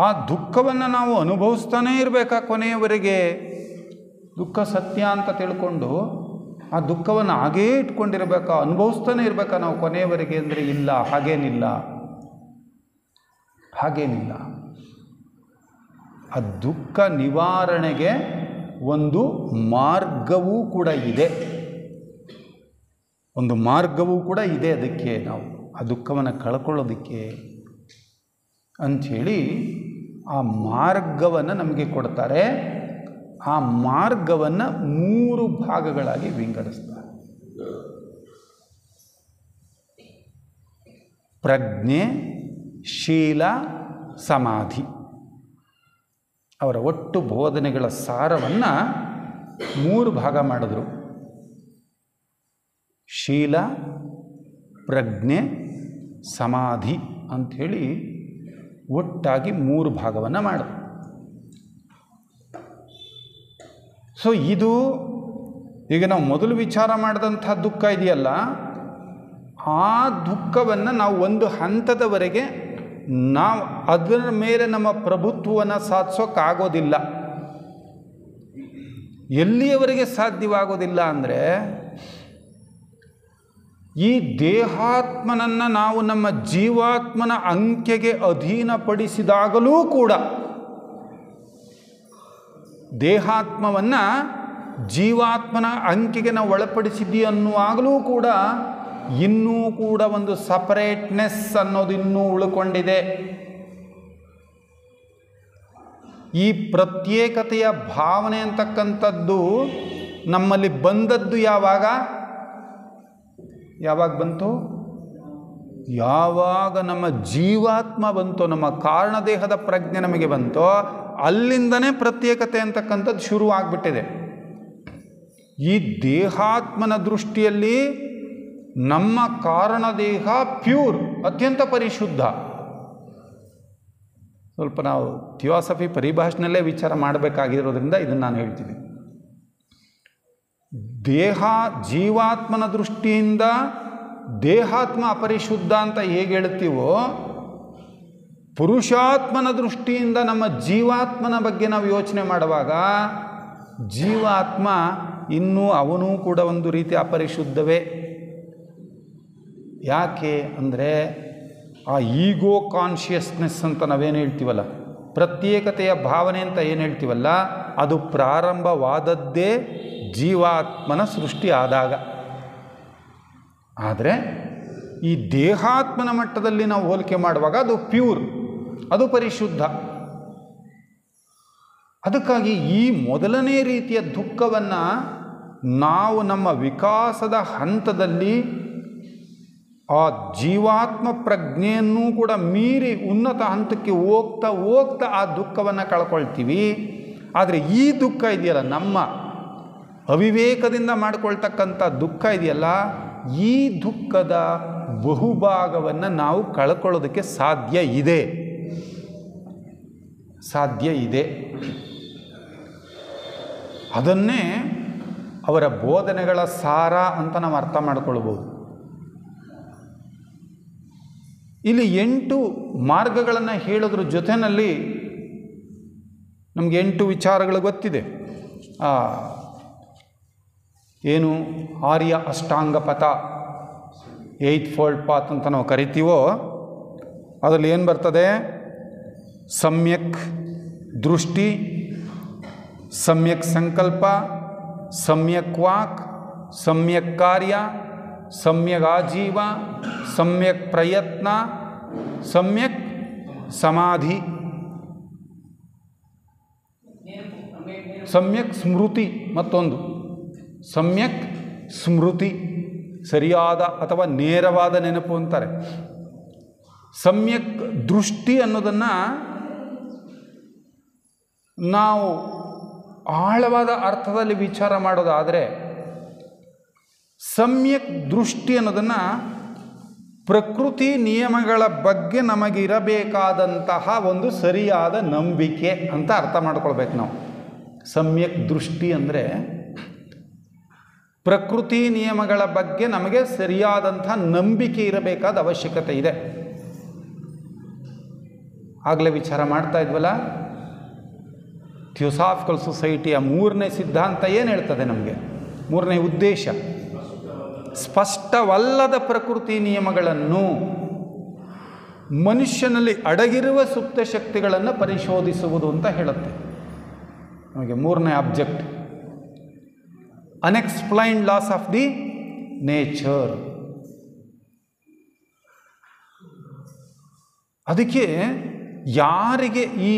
ಆ ದುಃಖವನ್ನು ನಾವು ಅನುಭವಿಸ್ತಾನೇ ಇರಬೇಕಾ ಕೊನೆಯವರೆಗೆ? ದುಃಖ ಸತ್ಯ ಅಂತ ತಿಳ್ಕೊಂಡು ಆ ದುಃಖವನ್ನು ಹಾಗೇ ಇಟ್ಕೊಂಡಿರಬೇಕಾ, ಅನುಭವಿಸ್ತಾನೆ ಇರಬೇಕಾ ನಾವು ಕೊನೆಯವರೆಗೆ ಅಂದರೆ ಇಲ್ಲ, ಹಾಗೇನಿಲ್ಲ. ಆ ದುಃಖ ನಿವಾರಣೆಗೆ ಒಂದು ಮಾರ್ಗವೂ ಕೂಡ ಇದೆ, ಅದಕ್ಕೆ ನಾವು ಆ ದುಃಖವನ್ನು ಕಳ್ಕೊಳ್ಳೋದಕ್ಕೆ ಅಂಥೇಳಿ ಆ ಮಾರ್ಗವನ್ನು ನಮಗೆ ಕೊಡ್ತಾರೆ. ಆ ಮಾರ್ಗವನ್ನು 3 ಭಾಗಗಳಾಗಿ ವಿಂಗಡಿಸ್ತಾರೆ. ಪ್ರಜ್ಞೆ, ಶೀಲ, ಸಮಾಧಿ. ಅವರ ಒಟ್ಟು ಬೋಧನೆಗಳ ಸಾರವನ್ನು 3 ಭಾಗ ಮಾಡಿದ್ರು. ಶೀಲ, ಪ್ರಜ್ಞೆ, ಸಮಾಧಿ ಅಂಥೇಳಿ ಒಟ್ಟಾಗಿ 3 ಭಾಗವನ್ನು ಮಾಡಿದ್ರು. ಸೊ ಇದು ಈಗ ನಾವು ಮೊದಲು ವಿಚಾರ ಮಾಡಿದಂಥ ದುಃಖ ಇದೆಯಲ್ಲ, ಆ ದುಃಖವನ್ನು ನಾವು ಒಂದು ಹಂತದವರೆಗೆ ನಾವು ಅದರ ಮೇಲೆ ನಮ್ಮ ಪ್ರಭುತ್ವವನ್ನು ಸಾಧಿಸೋಕ್ಕಾಗೋದಿಲ್ಲ. ಎಲ್ಲಿಯವರೆಗೆ ಸಾಧ್ಯವಾಗೋದಿಲ್ಲ ಅಂದರೆ, ಈ ದೇಹಾತ್ಮನನ್ನು ನಾವು ನಮ್ಮ ಜೀವಾತ್ಮನ ಅಂಕೆಗೆ ಅಧೀನಪಡಿಸಿದಾಗಲೂ ಕೂಡ, ದೇಹಾತ್ಮವನ್ನು ಜೀವಾತ್ಮನ ಅಂಕೆಗೆ ನಾವು ಒಳಪಡಿಸಿದ್ದೀವಿ ಅನ್ನುವಾಗಲೂ ಕೂಡ ಇನ್ನೂ ಕೂಡ ಒಂದು ಸಪರೇಟ್ನೆಸ್ ಅನ್ನೋದು ಇನ್ನೂ ಉಳ್ಕೊಂಡಿದೆ. ಈ ಪ್ರತ್ಯೇಕತೆಯ ಭಾವನೆ ಅಂತಕ್ಕಂಥದ್ದು ನಮ್ಮಲ್ಲಿ ಬಂದದ್ದು ಯಾವಾಗ ಬಂತು? ಯಾವಾಗ ನಮ್ಮ ಜೀವಾತ್ಮ ಬಂತೋ, ನಮ್ಮ ಕಾರಣದೇಹದ ಪ್ರಜ್ಞೆ ನಮಗೆ ಬಂತೋ, ಅಲ್ಲಿಂದನೇ ಪ್ರತ್ಯೇಕತೆ ಅಂತಕ್ಕಂಥದ್ದು ಶುರುವಾಗ್ಬಿಟ್ಟಿದೆ. ಈ ದೇಹಾತ್ಮನ ದೃಷ್ಟಿಯಲ್ಲಿ ನಮ್ಮ ಕಾರಣದೇಹ ಪ್ಯೂರ್, ಅತ್ಯಂತ ಪರಿಶುದ್ಧ. ಸ್ವಲ್ಪ ನಾವು ಥಿಯಾಸಫಿ ಪರಿಭಾಷೆಯಲ್ಲೇ ವಿಚಾರ ಮಾಡಬೇಕಾಗಿರೋದ್ರಿಂದ ಇದನ್ನು ನಾನು ಹೇಳ್ತೀನಿ. ಜೀವಾತ್ಮನ ದೃಷ್ಟಿಯಿಂದ ದೇಹಾತ್ಮ ಅಪರಿಶುದ್ಧ ಅಂತ ಹೇಗೆ ಹೇಳ್ತೀವೋ, ಪುರುಷಾತ್ಮನ ದೃಷ್ಟಿಯಿಂದ ನಮ್ಮ ಜೀವಾತ್ಮನ ಬಗ್ಗೆ ನಾವು ಯೋಚನೆ ಮಾಡುವಾಗ ಜೀವಾತ್ಮ ಇನ್ನೂ ಅವನೂ ಕೂಡ ಒಂದು ರೀತಿ ಅಪರಿಶುದ್ಧವೇ. ಯಾಕೆ ಅಂದರೆ, ಆ ಈಗೋ ಕಾನ್ಷಿಯಸ್ನೆಸ್ ಅಂತ ನಾವೇನು ಹೇಳ್ತೀವಲ್ಲ, ಪ್ರತ್ಯೇಕತೆಯ ಭಾವನೆ ಅಂತ ಏನು ಹೇಳ್ತೀವಲ್ಲ, ಅದು ಪ್ರಾರಂಭವಾದದ್ದೇ ಜೀವಾತ್ಮನ ಸೃಷ್ಟಿ ಆದಾಗ. ಆದರೆ ಈ ದೇಹಾತ್ಮನ ಮಟ್ಟದಲ್ಲಿ ನಾವು ಹೋಲಿಕೆ ಮಾಡುವಾಗ ಅದು ಪ್ಯೂರ್, ಅದು ಪರಿಶುದ್ಧ. ಅದಕ್ಕಾಗಿ ಈ ಮೊದಲನೇ ರೀತಿಯ ದುಃಖವನ್ನು ನಾವು ನಮ್ಮ ವಿಕಾಸದ ಹಂತದಲ್ಲಿ ಆ ಜೀವಾತ್ಮ ಪ್ರಜ್ಞೆಯನ್ನೂ ಕೂಡ ಮೀರಿ ಉನ್ನತ ಹಂತಕ್ಕೆ ಹೋಗ್ತಾ ಆ ದುಃಖವನ್ನು ಕಳ್ಕೊಳ್ತೀವಿ. ಆದರೆ ಈ ದುಃಖ ಇದೆಯಲ್ಲ, ನಮ್ಮ ಅವಿವೇಕದಿಂದ ಮಾಡಿಕೊಳ್ತಕ್ಕಂಥ ದುಃಖ ಇದೆಯಲ್ಲ, ಈ ದುಃಖದ ಬಹುಭಾಗವನ್ನು ನಾವು ಕಳ್ಕೊಳ್ಳೋದಕ್ಕೆ ಸಾಧ್ಯ ಇದೆ. ಅದನ್ನೇ ಅವರ ಬೋಧನೆಗಳ ಸಾರ ಅಂತ ನಾವು ಅರ್ಥ ಮಾಡ್ಕೊಳ್ಬೋದು. ಇಲ್ಲಿ 8 ಮಾರ್ಗಗಳನ್ನು ಹೇಳೋದ್ರ ಜೊತೆಯಲ್ಲಿ ನಮಗೆ 8 ವಿಚಾರಗಳು ಗೊತ್ತಿದೆ. ಏನು? ಆರ್ಯ ಅಷ್ಟಾಂಗ ಪಥ, ಏಯ್ತ್ ಫೋಲ್ಡ್ ಪಾತ್ ಅಂತ ನಾವು ಕರಿತೀವೋ ಅದರಲ್ಲಿ ಏನು ಬರ್ತದೆ? ಸಮ್ಯಕ್ ದೃಷ್ಟಿ, ಸಮ್ಯಕ್ ಸಂಕಲ್ಪ, ಸಮ್ಯಕ್ ವಾಕ್, ಸಮ್ಯಕ್ ಕಾರ್ಯ, ಸಮ್ಯಕ್ ಆಜೀವ, ಸಮ್ಯಕ್ ಪ್ರಯತ್ನ, ಸಮ್ಯಕ್ ಸಮಾಧಿ, ಸಮ್ಯಕ್ ಸ್ಮೃತಿ. ಮತ್ತೊಂದು ಸಮ್ಯಕ್ ಸ್ಮೃತಿ, ಸರಿಯಾದ ಅಥವಾ ನೇರವಾದ ನೆನಪು ಅಂತಾರೆ. ಸಮ್ಯಕ್ ದೃಷ್ಟಿ ಅನ್ನೋದನ್ನು ನಾವು ಆಳವಾದ ಅರ್ಥದಲ್ಲಿ ವಿಚಾರ ಮಾಡೋದಾದರೆ, ಸಮ್ಯಕ್ ದೃಷ್ಟಿ ಅನ್ನೋದನ್ನು ಪ್ರಕೃತಿ ನಿಯಮಗಳ ಬಗ್ಗೆ ನಮಗಿರಬೇಕಾದಂತಹ ಒಂದು ಸರಿಯಾದ ನಂಬಿಕೆ ಅಂತ ಅರ್ಥ ಮಾಡ್ಕೊಳ್ಬೇಕು ನಾವು. ಸಮ್ಯಕ್ ದೃಷ್ಟಿ ಅಂದರೆ ಪ್ರಕೃತಿ ನಿಯಮಗಳ ಬಗ್ಗೆ ನಮಗೆ ಸರಿಯಾದಂಥ ನಂಬಿಕೆ ಇರಬೇಕಾದ ಅವಶ್ಯಕತೆ ಇದೆ. ಆಗಲೇ ವಿಚಾರ ಮಾಡ್ತಾ ಇದ್ವಲ್ಲ, ಥಿಯೋಸಾಫಿಕಲ್ ಸೊಸೈಟಿಯ 3ನೇ ಸಿದ್ಧಾಂತ ಏನು ಹೇಳ್ತದೆ ನಮಗೆ? 3ನೇ ಉದ್ದೇಶ, ಸ್ಪಷ್ಟವಲ್ಲದ ಪ್ರಕೃತಿ ನಿಯಮಗಳನ್ನು, ಮನುಷ್ಯನಲ್ಲಿ ಅಡಗಿರುವ ಸುಪ್ತ ಶಕ್ತಿಗಳನ್ನು ಪರಿಶೋಧಿಸುವುದು ಅಂತ ಹೇಳುತ್ತೆ ನಮಗೆ 3ನೇ object. Unexplained loss of the nature. ಅದಕ್ಕೆ ಯಾರಿಗೆ ಈ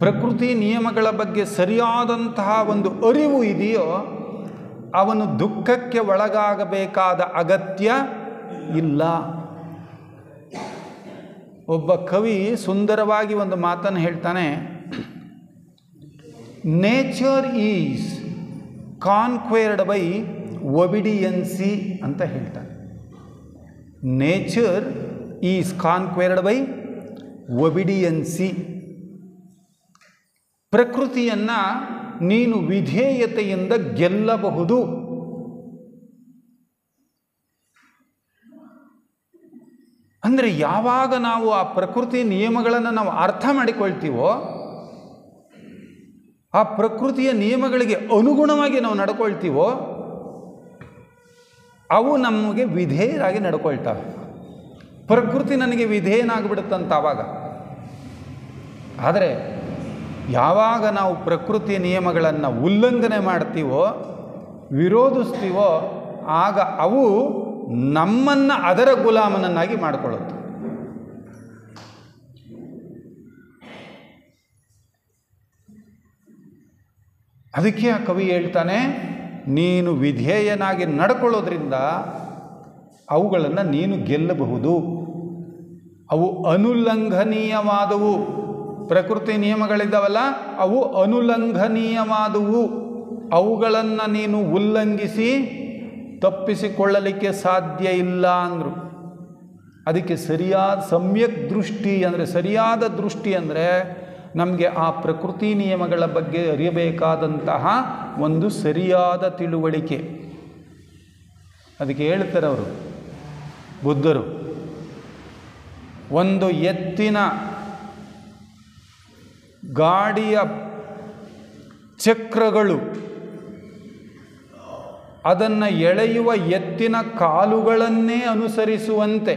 ಪ್ರಕೃತಿ ನಿಯಮಗಳ ಬಗ್ಗೆ ಸರಿಯಾದಂತಹ ಒಂದು ಅರಿವು ಇದೆಯೋ ಅವನು ದುಃಖಕ್ಕೆ ಒಳಗಾಗಬೇಕಾದ ಅಗತ್ಯ ಇಲ್ಲ. ಒಬ್ಬ ಕವಿ ಸುಂದರವಾಗಿ ಒಂದು ಮಾತನ್ನು ಹೇಳ್ತಾನೆ, nature is conquered by obedience ಅಂತ ಹೇಳ್ತಾನೆ. Nature is conquered by obedience. ಪ್ರಕೃತಿಯನ್ನು ನೀನು ವಿಧೇಯತೆಯಿಂದ ಗೆಲ್ಲಬಹುದು. ಅಂದರೆ ಯಾವಾಗ ನಾವು ಆ ಪ್ರಕೃತಿ ನಿಯಮಗಳನ್ನು ನಾವು ಅರ್ಥ ಮಾಡಿಕೊಳ್ತೀವೋ, ಆ ಪ್ರಕೃತಿಯ ನಿಯಮಗಳಿಗೆ ಅನುಗುಣವಾಗಿ ನಾವು ನಡ್ಕೊಳ್ತೀವೋ, ಅವು ನಮಗೆ ವಿಧೇಯರಾಗಿ ನಡ್ಕೊಳ್ತವೆ. ಪ್ರಕೃತಿ ನನಗೆ ವಿಧೇಯನಾಗ್ಬಿಡುತ್ತಂತ ಆವಾಗ. ಆದರೆ ಯಾವಾಗ ನಾವು ಪ್ರಕೃತಿಯ ನಿಯಮಗಳನ್ನು ಉಲ್ಲಂಘನೆ ಮಾಡ್ತೀವೋ, ವಿರೋಧಿಸ್ತೀವೋ, ಆಗ ಅವು ನಮ್ಮನ್ನು ಅದರ ಗುಲಾಮನನ್ನಾಗಿ ಮಾಡಿಕೊಳ್ಳುತ್ತೆ. ಅದಕ್ಕೆ ಆ ಕವಿ ಹೇಳ್ತಾನೆ, ನೀನು ವಿಧೇಯನಾಗಿ ನಡ್ಕೊಳ್ಳೋದ್ರಿಂದ ಅವುಗಳನ್ನು ನೀನು ಗೆಲ್ಲಬಹುದು. ಅವು ಅನುಲ್ಲಂಘನೀಯವಾದವು. ಪ್ರಕೃತಿ ನಿಯಮಗಳಿದ್ದಾವಲ್ಲ, ಅವು ಅನುಲ್ಲಂಘನೀಯವಾದವು. ಅವುಗಳನ್ನು ನೀನು ಉಲ್ಲಂಘಿಸಿ ತಪ್ಪಿಸಿಕೊಳ್ಳಲಿಕ್ಕೆ ಸಾಧ್ಯ ಇಲ್ಲ ಅಂದರು. ಅದಕ್ಕೆ ಸರಿಯಾದ ಸಮ್ಯಕ್ ದೃಷ್ಟಿ ಅಂದರೆ, ಸರಿಯಾದ ದೃಷ್ಟಿ ಅಂದರೆ ನಮಗೆ ಆ ಪ್ರಕೃತಿ ನಿಯಮಗಳ ಬಗ್ಗೆ ಅರಿಯಬೇಕಾದಂತಹ ಒಂದು ಸರಿಯಾದ ತಿಳುವಳಿಕೆ. ಅದಕ್ಕೆ ಹೇಳ್ತಾರೆ ಅವರು ಬುದ್ಧರು, ಒಂದು ಎತ್ತಿನ ಗಾಡಿಯ ಚಕ್ರಗಳು ಅದನ್ನು ಎಳೆಯುವ ಎತ್ತಿನ ಕಾಲುಗಳನ್ನೇ ಅನುಸರಿಸುವಂತೆ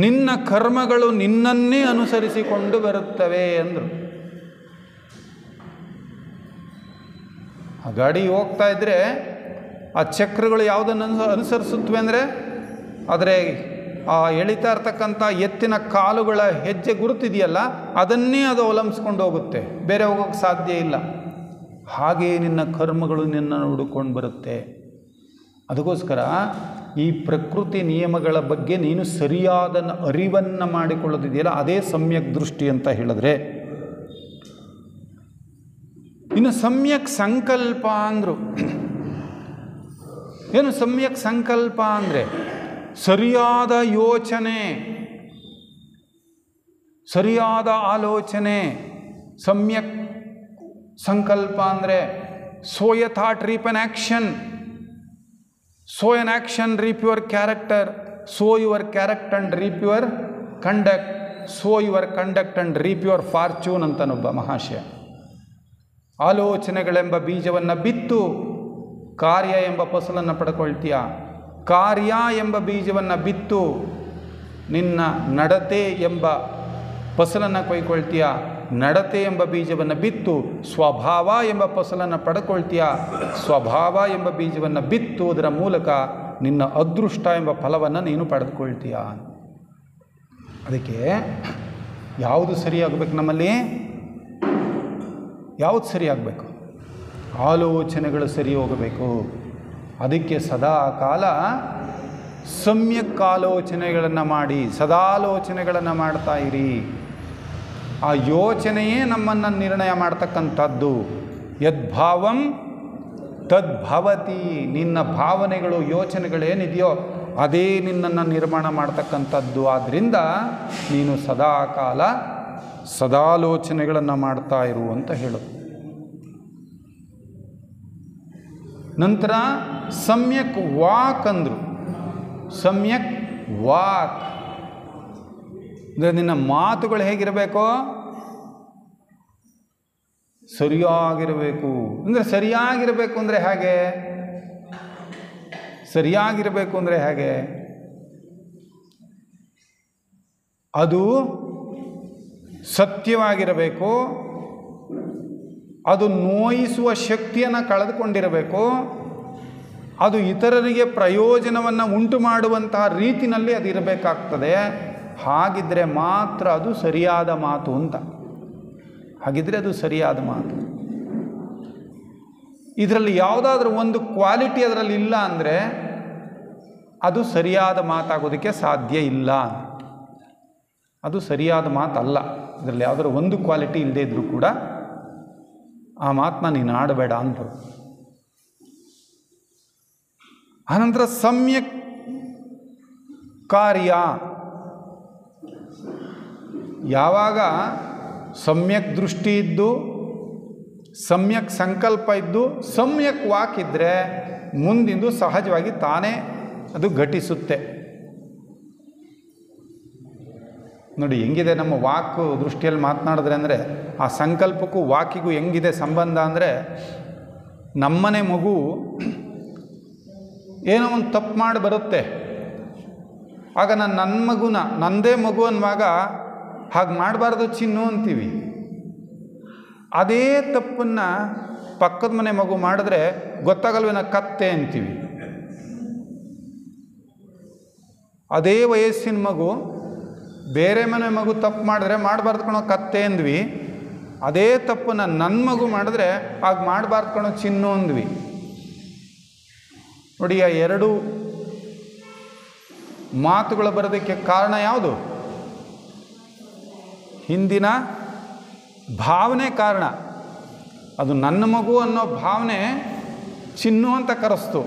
ನಿನ್ನ ಕರ್ಮಗಳು ನಿನ್ನನ್ನೇ ಅನುಸರಿಸಿಕೊಂಡು ಬರುತ್ತವೆ ಅಂದರು. ಆ ಗಾಡಿ ಹೋಗ್ತಾ ಇದ್ದರೆ ಆ ಚಕ್ರಗಳು ಯಾವುದನ್ನು ಅನುಸರಿಸುತ್ತವೆ ಅಂದರೆ, ಆದರೆ ಆ ಎಳಿತಾ ಇರ್ತಕ್ಕಂಥ ಎತ್ತಿನ ಕಾಲುಗಳ ಹೆಜ್ಜೆ ಗುರುತಿದೆಯಲ್ಲ, ಅದನ್ನೇ ಅದು ಅವಲಂಬಿಸ್ಕೊಂಡು ಹೋಗುತ್ತೆ, ಬೇರೆ ಹೋಗೋಕ್ಕೆ ಸಾಧ್ಯ ಇಲ್ಲ. ಹಾಗೆಯೇ ನಿನ್ನ ಕರ್ಮಗಳು ನಿನ್ನನ್ನು ಹುಡುಕೊಂಡು ಬರುತ್ತೆ. ಅದಕ್ಕೋಸ್ಕರ ಈ ಪ್ರಕೃತಿ ನಿಯಮಗಳ ಬಗ್ಗೆ ನೀನು ಸರಿಯಾದ ಅರಿವನ್ನು ಮಾಡಿಕೊಳ್ಳೋದಿದೆಯಲ್ಲ, ಅದೇ ಸಮ್ಯಕ್ ದೃಷ್ಟಿ ಅಂತ ಹೇಳಿದ್ರೆ. ಇನ್ನು ಸಮ್ಯಕ್ ಸಂಕಲ್ಪ ಅಂದರು. ಏನು ಸಮ್ಯಕ್ ಸಂಕಲ್ಪ ಅಂದರೆ? ಸರಿಯಾದ ಯೋಚನೆ, ಸರಿಯಾದ ಆಲೋಚನೆ. ಸಮ್ಯಕ್ ಸಂಕಲ್ಪ ಅಂದರೆ so a thought reap an action, so an action reap your character, so your character and reap your conduct, so your conduct and reap your fortune ಅಂತನೊಬ್ಬ ಮಹಾಶಯ. ಆಲೋಚನೆಗಳೆಂಬ ಬೀಜವನ್ನು ಬಿತ್ತು ಕಾರ್ಯ ಎಂಬ ಫಸಲನ್ನು ಪಡ್ಕೊಳ್ತೀಯ. ಕಾರ್ಯ ಎಂಬ ಬೀಜವನ್ನು ಬಿತ್ತು ನಿನ್ನ ನಡತೆ ಎಂಬ ಫಸಲನ್ನು ಕೊಯ್ಕೊಳ್ತೀಯ. ನಡತೆ ಎಂಬ ಬೀಜವನ್ನು ಬಿತ್ತು ಸ್ವಭಾವ ಎಂಬ ಫಸಲನ್ನು ಪಡ್ಕೊಳ್ತೀಯ. ಸ್ವಭಾವ ಎಂಬ ಬೀಜವನ್ನು ಬಿತ್ತು ಅದರ ಮೂಲಕ ನಿನ್ನ ಅದೃಷ್ಟ ಎಂಬ ಫಲವನ್ನು ನೀನು ಪಡೆದುಕೊಳ್ತೀಯ. ಅದಕ್ಕೆ ಯಾವುದು ಸರಿಯಾಗಬೇಕು? ನಮ್ಮಲ್ಲಿ ಯಾವುದು ಸರಿಯಾಗಬೇಕು? ಆಲೋಚನೆಗಳು ಸರಿ ಹೋಗಬೇಕು. ಅದಕ್ಕೆ ಸದಾ ಕಾಲ ಸಮ್ಯಕ್ ಆಲೋಚನೆಗಳನ್ನು ಮಾಡಿ, ಸದಾಲೋಚನೆಗಳನ್ನು ಮಾಡ್ತಾ ಇರಿ. ಆ ಯೋಚನೆಯೇ ನಮ್ಮನ್ನು ನಿರ್ಣಯ ಮಾಡ್ತಕ್ಕಂಥದ್ದು. ಯದ್ಭಾವಂ ತದ್ಭವತಿ. ನಿನ್ನ ಭಾವನೆಗಳು ಯೋಚನೆಗಳೇನಿದೆಯೋ ಅದೇ ನಿನ್ನನ್ನು ನಿರ್ಮಾಣ ಮಾಡ್ತಕ್ಕಂಥದ್ದು. ಆದ್ದರಿಂದ ನೀನು ಸದಾ ಕಾಲ ಸದಾಲೋಚನೆಗಳನ್ನು ಮಾಡ್ತಾ ಇರು ಅಂತ ಹೇಳು. ನಂತರ ಸಮ್ಯಕ್ ವಾಕ್ ಅಂದರು. ಸಮ್ಯಕ್ ವಾಕ್ ಅಂದರೆ ನಿನ್ನ ಮಾತುಗಳು ಹೇಗಿರಬೇಕು? ಸರಿಯಾಗಿರಬೇಕು. ಅಂದರೆ ಸರಿಯಾಗಿರಬೇಕು ಅಂದರೆ ಹೇಗೆ? ಸರಿಯಾಗಿರಬೇಕು ಅಂದರೆ ಹೇಗೆ? ಅದು ಸತ್ಯವಾಗಿರಬೇಕು, ಅದು ನೋಯಿಸುವ ಶಕ್ತಿಯನ್ನು ಕಳೆದುಕೊಂಡಿರಬೇಕು, ಅದು ಇತರರಿಗೆ ಪ್ರಯೋಜನವನ್ನು ಉಂಟು ಮಾಡುವಂತಹ ರೀತಿಯಲ್ಲಿ ಅದು ಇರಬೇಕಾಗ್ತದೆ. ಹಾಗಿದ್ದರೆ ಮಾತ್ರ ಅದು ಸರಿಯಾದ ಮಾತು ಅಂತ. ಹಾಗಿದ್ದರೆ ಅದು ಸರಿಯಾದ ಮಾತು. ಇದರಲ್ಲಿ ಯಾವುದಾದ್ರೂ ಒಂದು ಕ್ವಾಲಿಟಿ ಅದರಲ್ಲಿ ಇಲ್ಲ ಅಂದರೆ ಅದು ಸರಿಯಾದ ಮಾತಾಗೋದಕ್ಕೆ ಸಾಧ್ಯ ಇಲ್ಲ. ಅದು ಸರಿಯಾದ ಮಾತಲ್ಲ. ಇದರಲ್ಲಿ ಯಾವುದಾದ್ರೂ ಒಂದು ಕ್ವಾಲಿಟಿ ಇಲ್ಲದೇ ಇದ್ದರೂ ಕೂಡ ಆ ಮಾತನ್ನ ನೀನು ಆಡಬೇಡ ಅಂತ. ಆನಂತರ ಸಮ್ಯಕ್ ಕಾರ್ಯ. ಯಾವಾಗ ಸಮ್ಯಕ್ ದೃಷ್ಟಿ ಇದ್ದು, ಸಮ್ಯಕ್ ಸಂಕಲ್ಪ ಇದ್ದು, ಸಮ್ಯಕ್ ವಾಕ್ ಇದ್ದರೆ ಮುಂದಿಂದು ಸಹಜವಾಗಿ ತಾನೇ ಅದು ಘಟಿಸುತ್ತೆ. ನೋಡಿ ಹೆಂಗಿದೆ ನಮ್ಮ ವಾಕು ದೃಷ್ಟಿಯಲ್ಲಿ ಮಾತನಾಡಿದ್ರೆ ಅಂದರೆ, ಆ ಸಂಕಲ್ಪಕ್ಕೂ ವಾಕಿಗೂ ಹೆಂಗಿದೆ ಸಂಬಂಧ ಅಂದರೆ, ನಮ್ಮನೆ ಮಗು ಏನೋ ಒಂದು ತಪ್ಪು ಮಾಡಿ ಬರುತ್ತೆ. ಆಗ ನನ್ನ ಮಗುನ ನನ್ನದೇ ಮಗು ಅನ್ನುವಾಗ ಹಾಗೆ ಮಾಡಬಾರ್ದು ಚಿನ್ನು ಅಂತೀವಿ. ಅದೇ ತಪ್ಪನ್ನು ಪಕ್ಕದ ಮನೆ ಮಗು ಮಾಡಿದ್ರೆ ಗೊತ್ತಾಗಲ್ವೇನ ಕತ್ತೆ ಅಂತೀವಿ. ಅದೇ ವಯಸ್ಸಿನ ಮಗು ಬೇರೆ ಮನೆ ಮಗು ತಪ್ಪು ಮಾಡಿದ್ರೆ ಮಾಡಬಾರ್ದು ಕಣೋ ಕತ್ತೆ ಅಂದ್ವಿ. ಅದೇ ತಪ್ಪನ್ನು ನನ್ನ ಮಗು ಮಾಡಿದ್ರೆ ಹಾಗೆ ಮಾಡಬಾರ್ದು ಕಣೋ ಚಿನ್ನು ಅಂದ್ವಿ. ನೋಡಿ, ಆ ಎರಡು ಮಾತುಗಳು ಬರೋದಕ್ಕೆ ಕಾರಣ ಯಾವುದು? ಹಿಂದಿನ ಭಾವನೆ ಕಾರಣ. ಅದು ನನ್ನ ಮಗು ಅನ್ನೋ ಭಾವನೆ ಚಿನ್ನು ಅಂತ ಕರೆಸ್ತು.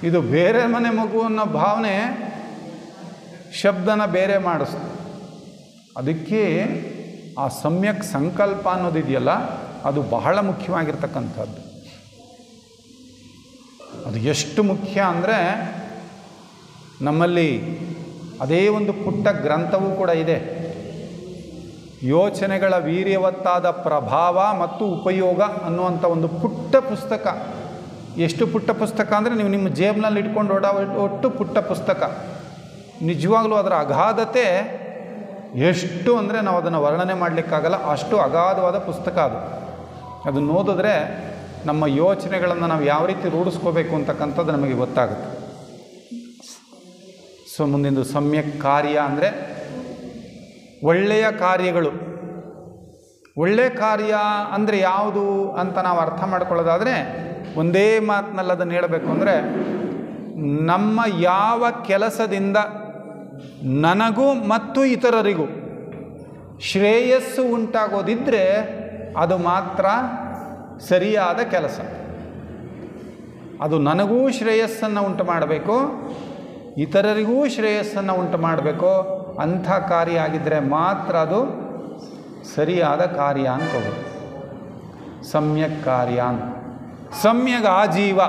ಇದು ಬೇರೆ ಮನೆ ಮಗು ಅನ್ನೋ ಭಾವನೆ ಶಬ್ದನ ಬೇರೆ ಮಾಡಿಸ್ತು. ಅದಕ್ಕೆ ಆ ಸಮ್ಯಕ್ ಸಂಕಲ್ಪ ಅನ್ನೋದಿದೆಯಲ್ಲ, ಅದು ಬಹಳ ಮುಖ್ಯವಾಗಿರ್ತಕ್ಕಂಥದ್ದು. ಅದು ಎಷ್ಟು ಮುಖ್ಯ ಅಂದರೆ, ನಮ್ಮಲ್ಲಿ ಅದೇ ಒಂದು ಪುಟ್ಟ ಗ್ರಂಥವೂ ಕೂಡ ಇದೆ. ಯೋಚನೆಗಳ ವೀರ್ಯವತ್ತಾದ ಪ್ರಭಾವ ಮತ್ತು ಉಪಯೋಗ ಅನ್ನುವಂಥ ಒಂದು ಪುಟ್ಟ ಪುಸ್ತಕ. ಎಷ್ಟು ಪುಟ್ಟ ಪುಸ್ತಕ ಅಂದರೆ, ನೀವು ನಿಮ್ಮ ಜೇಬ್ನಲ್ಲಿ ಇಟ್ಕೊಂಡು ಒಟ್ಟು ಪುಟ್ಟ ಪುಸ್ತಕ. ನಿಜವಾಗ್ಲೂ ಅದರ ಅಗಾಧತೆ ಎಷ್ಟು ಅಂದರೆ ನಾವು ಅದನ್ನು ವರ್ಣನೆ ಮಾಡಲಿಕ್ಕಾಗಲ್ಲ. ಅಷ್ಟು ಅಗಾಧವಾದ ಪುಸ್ತಕ ಅದು. ಅದನ್ನು ಓದಿದ್ರೆ ನಮ್ಮ ಯೋಚನೆಗಳನ್ನು ನಾವು ಯಾವ ರೀತಿ ರೂಢಿಸ್ಕೋಬೇಕು ಅಂತಕ್ಕಂಥದ್ದು ನಮಗೆ ಗೊತ್ತಾಗುತ್ತೆ. ಸೊ ಮುಂದಿಂದು ಸಮ್ಯಕ್ ಕಾರ್ಯ ಅಂದರೆ ಒಳ್ಳೆಯ ಕಾರ್ಯಗಳು. ಒಳ್ಳೆಯ ಕಾರ್ಯ ಅಂದರೆ ಯಾವುದು ಅಂತ ನಾವು ಅರ್ಥ ಮಾಡ್ಕೊಳ್ಳೋದಾದರೆ, ಒಂದೇ ಮಾತಿನಲ್ಲಿ ಅದನ್ನು ಹೇಳಬೇಕು ಅಂದರೆ, ನಮ್ಮ ಯಾವ ಕೆಲಸದಿಂದ ನನಗೂ ಮತ್ತು ಇತರರಿಗೂ ಶ್ರೇಯಸ್ಸು ಉಂಟಾಗೋದಿದ್ದರೆ ಅದು ಮಾತ್ರ ಸರಿಯಾದ ಕೆಲಸ. ಅದು ನನಗೂ ಶ್ರೇಯಸ್ಸನ್ನು ಉಂಟು ಮಾಡಬೇಕು, ಇತರರಿಗೂ ಶ್ರೇಯಸ್ಸನ್ನು ಉಂಟು ಮಾಡಬೇಕು. ಅಂಥ ಕಾರ್ಯ ಆಗಿದ್ದರೆ ಮಾತ್ರ ಅದು ಸರಿಯಾದ ಕಾರ್ಯ ಅನ್ಕೋಬೋದು. ಸಮ್ಯಕ್ ಕಾರ್ಯ ಅಂತ. ಸಮ್ಯಕ್ ಆಜೀವ.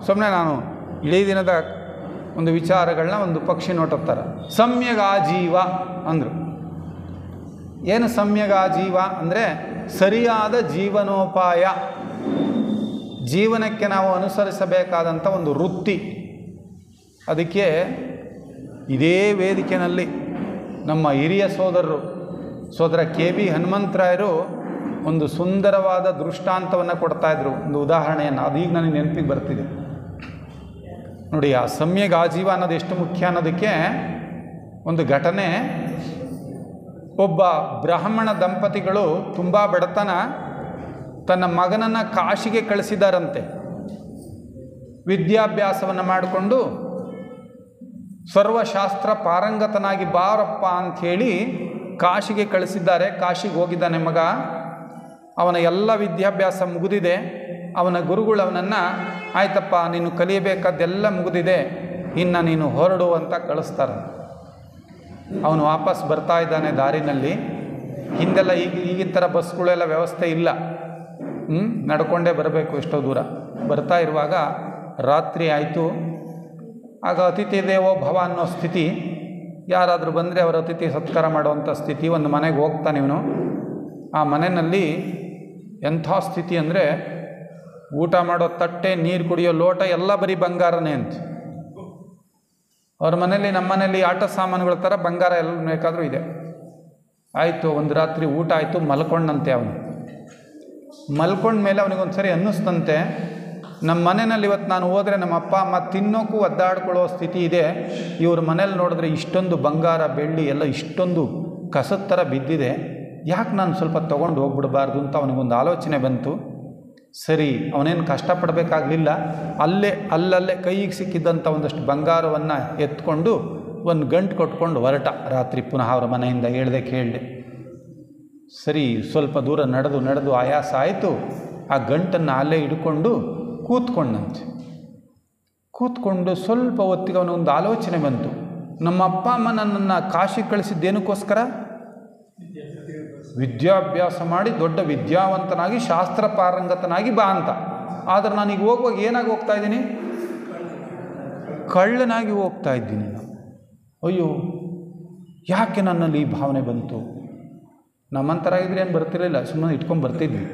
ಸುಮ್ಮನೆ ನಾನು ಇಡೀ ದಿನದ ಒಂದು ವಿಚಾರಗಳನ್ನ ಒಂದು ಪಕ್ಷಿ ನೋಟುತ್ತಾರೆ. ಸಮ್ಯಕ್ ಆಜೀವ ಅಂದರು. ಏನು ಸಮ್ಯಕ್ ಆಜೀವ ಅಂದರೆ, ಸರಿಯಾದ ಜೀವನೋಪಾಯ. ಜೀವನಕ್ಕೆ ನಾವು ಅನುಸರಿಸಬೇಕಾದಂಥ ಒಂದು ವೃತ್ತಿ. ಅದಕ್ಕೆ ಇದೇ ವೇದಿಕೆಯಲ್ಲಿ ನಮ್ಮ ಹಿರಿಯ ಸೋದರ ಕೆ.ಬಿ. ಹನುಮಂತರಾಯರು ಒಂದು ಸುಂದರವಾದ ದೃಷ್ಟಾಂತವನ್ನು ಕೊಡ್ತಾಯಿದ್ರು, ಒಂದು ಉದಾಹರಣೆಯನ್ನು. ಅದೀಗ ನನಗೆ ನೆನಪಿಗೆ ಬರ್ತಿದೆ ನೋಡಿ. ಆ ಸಮ್ಯಗ್ ಆಜೀವ ಅನ್ನೋದು ಎಷ್ಟು ಮುಖ್ಯ ಅನ್ನೋದಕ್ಕೆ ಒಂದು ಘಟನೆ. ಒಬ್ಬ ಬ್ರಾಹ್ಮಣ ದಂಪತಿಗಳು ತುಂಬ ಬಡತನ, ತನ್ನ ಮಗನನ್ನು ಕಾಶಿಗೆ ಕಳಿಸಿದಾರಂತೆ. ವಿದ್ಯಾಭ್ಯಾಸವನ್ನು ಮಾಡಿಕೊಂಡು ಸರ್ವಶಾಸ್ತ್ರ ಪಾರಂಗತನಾಗಿ ಬಾರಪ್ಪ ಅಂಥೇಳಿ ಕಾಶಿಗೆ ಕಳಿಸಿದ್ದಾರೆ. ಕಾಶಿಗೆ ಹೋಗಿದ್ದಾನೆ ಮಗ. ಅವನ ಎಲ್ಲ ವಿದ್ಯಾಭ್ಯಾಸ ಮುಗಿದಿದೆ. ಅವನ ಗುರುಗಳು ಅವನನ್ನು, ಆಯ್ತಪ್ಪ ನೀನು ಕಲಿಯಬೇಕಾದ್ದೆಲ್ಲ ಮುಗಿದಿದೆ, ಇನ್ನು ನೀನು ಹೊರಡು ಅಂತ ಕಳಿಸ್ತಾರೆ. ಅವನು ವಾಪಸ್ ಬರ್ತಾ ಇದ್ದಾನೆ. ದಾರಿನಲ್ಲಿ ಹಿಂದೆಲ್ಲ ಈಗಿನ ಥರ ಬಸ್ಗಳೆಲ್ಲ ವ್ಯವಸ್ಥೆ ಇಲ್ಲ, ನಡ್ಕೊಂಡೇ ಬರಬೇಕು ಎಷ್ಟೋ ದೂರ. ಬರ್ತಾ ಇರುವಾಗ ರಾತ್ರಿ ಆಯಿತು. ಆಗ ಅತಿಥಿ ದೇವೋ ಭವ ಅನ್ನೋ ಸ್ಥಿತಿ. ಯಾರಾದರೂ ಬಂದರೆ ಅವರ ಅತಿಥಿ ಸತ್ಕಾರ ಮಾಡುವಂಥ ಸ್ಥಿತಿ. ಒಂದು ಮನೆಗೆ ಹೋಗ್ತಾನೆ ಇವನು. ಆ ಮನೆಯಲ್ಲಿ ಎಂಥ ಸ್ಥಿತಿ ಅಂದರೆ, ಊಟ ಮಾಡೋ ತಟ್ಟೆ, ನೀರು ಕುಡಿಯೋ ಲೋಟ ಎಲ್ಲ ಬರೀ ಬಂಗಾರನೇ ಅಂತ. ಅವ್ರ ಮನೇಲಿ, ನಮ್ಮ ಮನೇಲಿ ಆಟ ಸಾಮಾನುಗಳ ಥರ ಬಂಗಾರ ಎಲ್ಲ ಬೇಕಾದರೂ ಇದೆ. ಆಯಿತು, ಒಂದು ರಾತ್ರಿ ಊಟ ಆಯಿತು, ಮಲ್ಕೊಂಡಂತೆ ಅವನು. ಮಲ್ಕೊಂಡ ಮೇಲೆ ಅವನಿಗೊಂದು ಸರಿ ಅನ್ನಿಸ್ತಂತೆ, ನಮ್ಮ ಮನೆಯಲ್ಲಿ ಇವತ್ತು ನಾನು ಹೋದರೆ ನಮ್ಮ ಅಪ್ಪ ಅಮ್ಮ ತಿನ್ನೋಕ್ಕೂ ಒದ್ದಾಡ್ಕೊಳ್ಳೋ ಸ್ಥಿತಿ ಇದೆ. ಇವ್ರ ಮನೇಲಿ ನೋಡಿದ್ರೆ ಇಷ್ಟೊಂದು ಬಂಗಾರ ಬೆಳ್ಳಿ ಎಲ್ಲ ಇಷ್ಟೊಂದು ಕಸದ ಥರ ಬಿದ್ದಿದೆ, ಯಾಕೆ ನಾನು ಸ್ವಲ್ಪ ತೊಗೊಂಡು ಹೋಗ್ಬಿಡಬಾರ್ದು ಅಂತ ಅವನಿಗೊಂದು ಆಲೋಚನೆ ಬಂತು. ಸರಿ, ಅವನೇನು ಕಷ್ಟಪಡಬೇಕಾಗಲಿಲ್ಲ. ಅಲ್ಲಲ್ಲೇ ಕೈಗೆ ಸಿಕ್ಕಿದ್ದಂಥ ಒಂದಷ್ಟು ಬಂಗಾರವನ್ನು ಎತ್ಕೊಂಡು ಒಂದು ಗಂಟು ಕೊಟ್ಕೊಂಡು ಹೊರಟ. ರಾತ್ರಿ ಪುನಃ ಅವರ ಮನೆಯಿಂದ ಹೇಳ್ದೆ ಕೇಳಿದೆ. ಸರಿ, ಸ್ವಲ್ಪ ದೂರ ನಡೆದು ಆಯಾಸ ಆಯಿತು. ಆ ಗಂಟನ್ನು ಅಲ್ಲೇ ಹಿಡ್ಕೊಂಡು ಕೂತ್ಕೊಂಡಂತೆ. ಕೂತ್ಕೊಂಡು ಸ್ವಲ್ಪ ಹೊತ್ತಿಗೆ ಅವನೊಂದು ಆಲೋಚನೆ ಬಂತು. ನಮ್ಮ ಅಪ್ಪ ಅಮ್ಮ ನನ್ನನ್ನು ಕಾಶಿ ಕಳಿಸಿದ್ದೇನಕ್ಕೋಸ್ಕರ? ವಿದ್ಯಾಭ್ಯಾಸ ಮಾಡಿ ದೊಡ್ಡ ವಿದ್ಯಾವಂತನಾಗಿ ಶಾಸ್ತ್ರ ಪಾರಂಗತನಾಗಿ ಬಾ ಅಂತ. ಆದರೆ ನಾನೀಗ ಹೋಗುವಾಗ ಏನಾಗಿ ಹೋಗ್ತಾ ಇದ್ದೀನಿ? ಕಳ್ಳನಾಗಿ ಹೋಗ್ತಾ ಇದ್ದೀನಿ ನಾನು. ಅಯ್ಯೋ, ಯಾಕೆ ನನ್ನಲ್ಲಿ ಈ ಭಾವನೆ ಬಂತು? ನಮ್ಮಂತರ ಇದ್ರೆ ಏನು ಬರ್ತಿರಲಿಲ್ಲ, ಸುಮ್ಮನೆ ಇಟ್ಕೊಂಡು ಬರ್ತಿದ್ವಿ.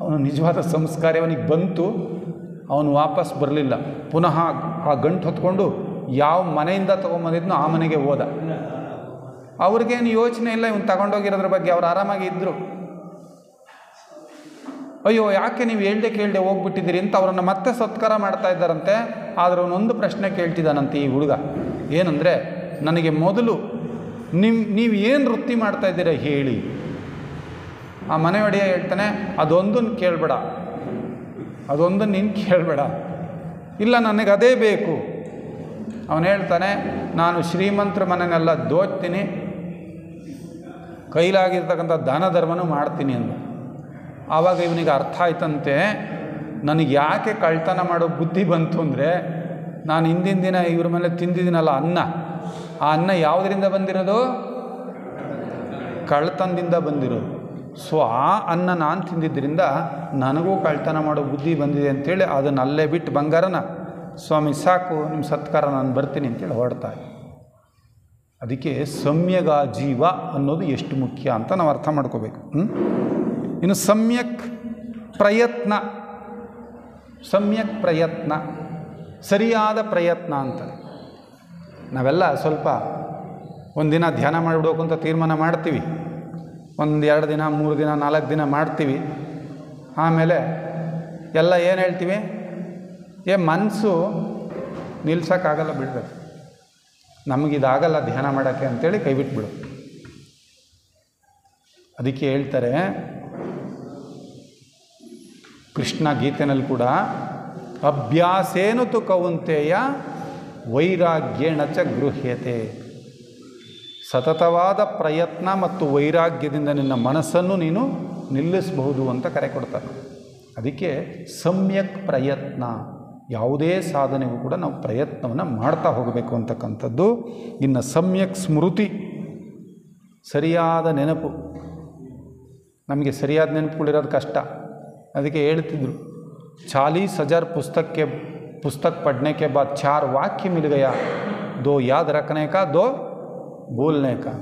ಅವನು ನಿಜವಾದ ಸಂಸ್ಕಾರ ಅವನಿಗೆ ಬಂತು. ಅವನು ವಾಪಸ್ ಬರಲಿಲ್ಲ. ಪುನಃ ಆ ಗಂಟು ಹೊತ್ಕೊಂಡು ಯಾವ ಮನೆಯಿಂದ ತೊಗೊಂಬಂದಿದ್ನೋ ಆ ಮನೆಗೆ ಹೋದ. ಅವ್ರಿಗೇನು ಯೋಚನೆ ಇಲ್ಲ ಇವನು ತಗೊಂಡೋಗಿರೋದ್ರ ಬಗ್ಗೆ, ಅವ್ರು ಆರಾಮಾಗಿ ಇದ್ದರು. ಅಯ್ಯೋ, ಯಾಕೆ ನೀವು ಕೇಳದೆ ಹೋಗ್ಬಿಟ್ಟಿದ್ದೀರಿ ಅಂತ ಅವರನ್ನು ಮತ್ತೆ ಸತ್ಕಾರ ಮಾಡ್ತಾ ಇದ್ದಾರಂತೆ. ಆದರೆ ಅವನೊಂದು ಪ್ರಶ್ನೆ ಕೇಳ್ತಿದ್ದಾನಂತೆ ಈ ಹುಡುಗ. ಏನಂದರೆ, ನನಗೆ ಮೊದಲು ನೀವು ಏನು ವೃತ್ತಿ ಮಾಡ್ತಾ ಇದ್ದೀರಾ ಹೇಳಿ. ಆ ಮನೆ ಒಡೆಯ ಹೇಳ್ತಾನೆ, ಅದೊಂದನ್ನು ಕೇಳಬೇಡ, ಅದೊಂದನ್ನು ನೀನು ಕೇಳಬೇಡ, ಇಲ್ಲ ನನಗೆ ಅದೇ ಬೇಕು. ಅವನು ಹೇಳ್ತಾನೆ, ನಾನು ಶ್ರೀಮಂತರ ಮನೆಯನ್ನೆಲ್ಲ ದೋಚ್ತೀನಿ, ಕೈಲಾಗಿರ್ತಕ್ಕಂಥ ದಾನ ಧರ್ಮನೂ ಮಾಡ್ತೀನಿ ಅಂದ. ಆವಾಗ ಇವನಿಗೆ ಅರ್ಥ ಆಯ್ತಂತೆ, ನನಗೆ ಯಾಕೆ ಕಳ್ತನ ಮಾಡೋ ಬುದ್ಧಿ ಬಂತು ಅಂದರೆ, ನಾನು ಹಿಂದಿನ ದಿನ ಇವ್ರ ಮೇಲೆ ತಿಂದಿದ್ದೀನಲ್ಲ ಅನ್ನ, ಆ ಅನ್ನ ಯಾವುದರಿಂದ ಬಂದಿರೋದು? ಕಳ್ತನದಿಂದ ಬಂದಿರೋದು. ಸೊ ಆ ಅನ್ನ ನಾನು ತಿಂದಿದ್ದರಿಂದ ನನಗೂ ಕಳ್ತನ ಮಾಡೋ ಬುದ್ಧಿ ಬಂದಿದೆ ಅಂಥೇಳಿ ಅದನ್ನು ಅಲ್ಲೇ ಬಿಟ್ಟು ಬಂಗಾರನ, ಸ್ವಾಮಿ ಸಾಕು ನಿಮ್ಮ ಸತ್ಕಾರ ನಾನು ಬರ್ತೀನಿ ಅಂತೇಳಿ ಹೊರಡ್ತಾರೆ. ಅದಕ್ಕೆ ಸಮ್ಯಗ ಜೀವ ಅನ್ನೋದು ಎಷ್ಟು ಮುಖ್ಯ ಅಂತ ನಾವು ಅರ್ಥ ಮಾಡ್ಕೋಬೇಕು. ಇನ್ನು ಸಮ್ಯಕ್ ಪ್ರಯತ್ನ, ಸರಿಯಾದ ಪ್ರಯತ್ನ ಅಂತಾರೆ. ನಾವೆಲ್ಲ ಸ್ವಲ್ಪ ಒಂದಿನ ಧ್ಯಾನ ಮಾಡಿಬಿಡ್ಬೇಕು ಅಂತ ತೀರ್ಮಾನ ಮಾಡ್ತೀವಿ. 1 2 ದಿನ 3 ದಿನ 4 ದಿನ ಮಾಡ್ತೀವಿ. ಆಮೇಲೆ ಎಲ್ಲ ಏನು ಹೇಳ್ತೀವಿ? ಮನಸ್ಸು ನಿಲ್ಸೋಕ್ಕಾಗಲ್ಲ, ಬಿಡಬೇಕು, ನಮಗಿದಾಗಲ್ಲ ಧ್ಯಾನ ಮಾಡೋಕ್ಕೆ ಅಂತೇಳಿ ಕೈ ಬಿಟ್ಬಿಡು. ಅದಕ್ಕೆ ಹೇಳ್ತಾರೆ ಕೃಷ್ಣ ಗೀತೆನಲ್ಲಿ ಕೂಡ, ಅಭ್ಯಾಸೇನು ತು ಕೌಂತೆಯ ವೈರಾಗ್ಯೇಣ ಚ ಗೃಹ್ಯತೆ. ಸತತವಾದ ಪ್ರಯತ್ನ ಮತ್ತು ವೈರಾಗ್ಯದಿಂದ ನಿನ್ನ ಮನಸ್ಸನ್ನು ನೀನು ನಿಲ್ಲಿಸಬಹುದು ಅಂತ ಕರೆ ಕೊಡ್ತಾರೆ. ಅದಕ್ಕೆ ಸಮ್ಯಕ್ ಪ್ರಯತ್ನ, ಯಾವುದೇ ಸಾಧನೆಗೂ ಕೂಡ ನಾವು ಪ್ರಯತ್ನವನ್ನು ಮಾಡ್ತಾ ಹೋಗಬೇಕು ಅಂತಕ್ಕಂಥದ್ದು. ಇನ್ನು ಸಮ್ಯಕ್ ಸ್ಮೃತಿ, ಸರಿಯಾದ ನೆನಪು. ನಮಗೆ ಸರಿಯಾದ ನೆನಪುಗಳಿರೋದು ಕಷ್ಟ. ಅದಕ್ಕೆ ಹೇಳ್ತಿದ್ರು, 40,000 पुस्तक पढ़ने के बाद 4 वाक्य मिल गया, 2 याद रखने का, 2 बोलने का.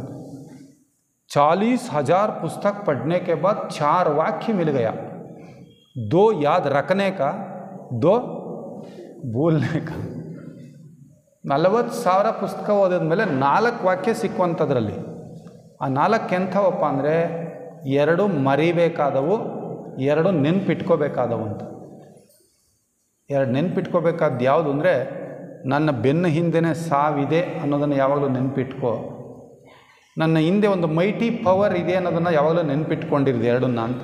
40,000 पुस्तक पढ़ने के बाद 4 वाक्य मिल गया. दो याद रखने का, दो बोलने का. 40,000 ಪುಸ್ತಕ ಓದಿದ ಮೇಲೆ 4 ವಾಕ್ಯ ಸಿಕ್ಕುವಂಥದ್ರಲ್ಲಿ ಆ 4 ಎಂಥವಪ್ಪ ಅಂದರೆ 2 ಮರಿಬೇಕಾದವು, 2 ನೆನ್ಪಿಟ್ಕೋಬೇಕಾದವು ಅಂತ. 2 ನೆನ್ಪಿಟ್ಕೋಬೇಕಾದ್ದು ಯಾವುದು ಅಂದರೆ ನನ್ನ ಬೆನ್ನ ಹಿಂದೆನೇ ಸಾವಿದೆ ಅನ್ನೋದನ್ನು ಯಾವಾಗಲೂ ನೆನ್ಪಿಟ್ಕೋ, ನನ್ನ ಹಿಂದೆ ಒಂದು ಮೈಟಿ ಪವರ್ ಇದೆ ಅನ್ನೋದನ್ನು ಯಾವಾಗಲೂ ನೆನ್ಪಿಟ್ಕೊಂಡಿರೋದು 2ನ್ನ ಅಂತ.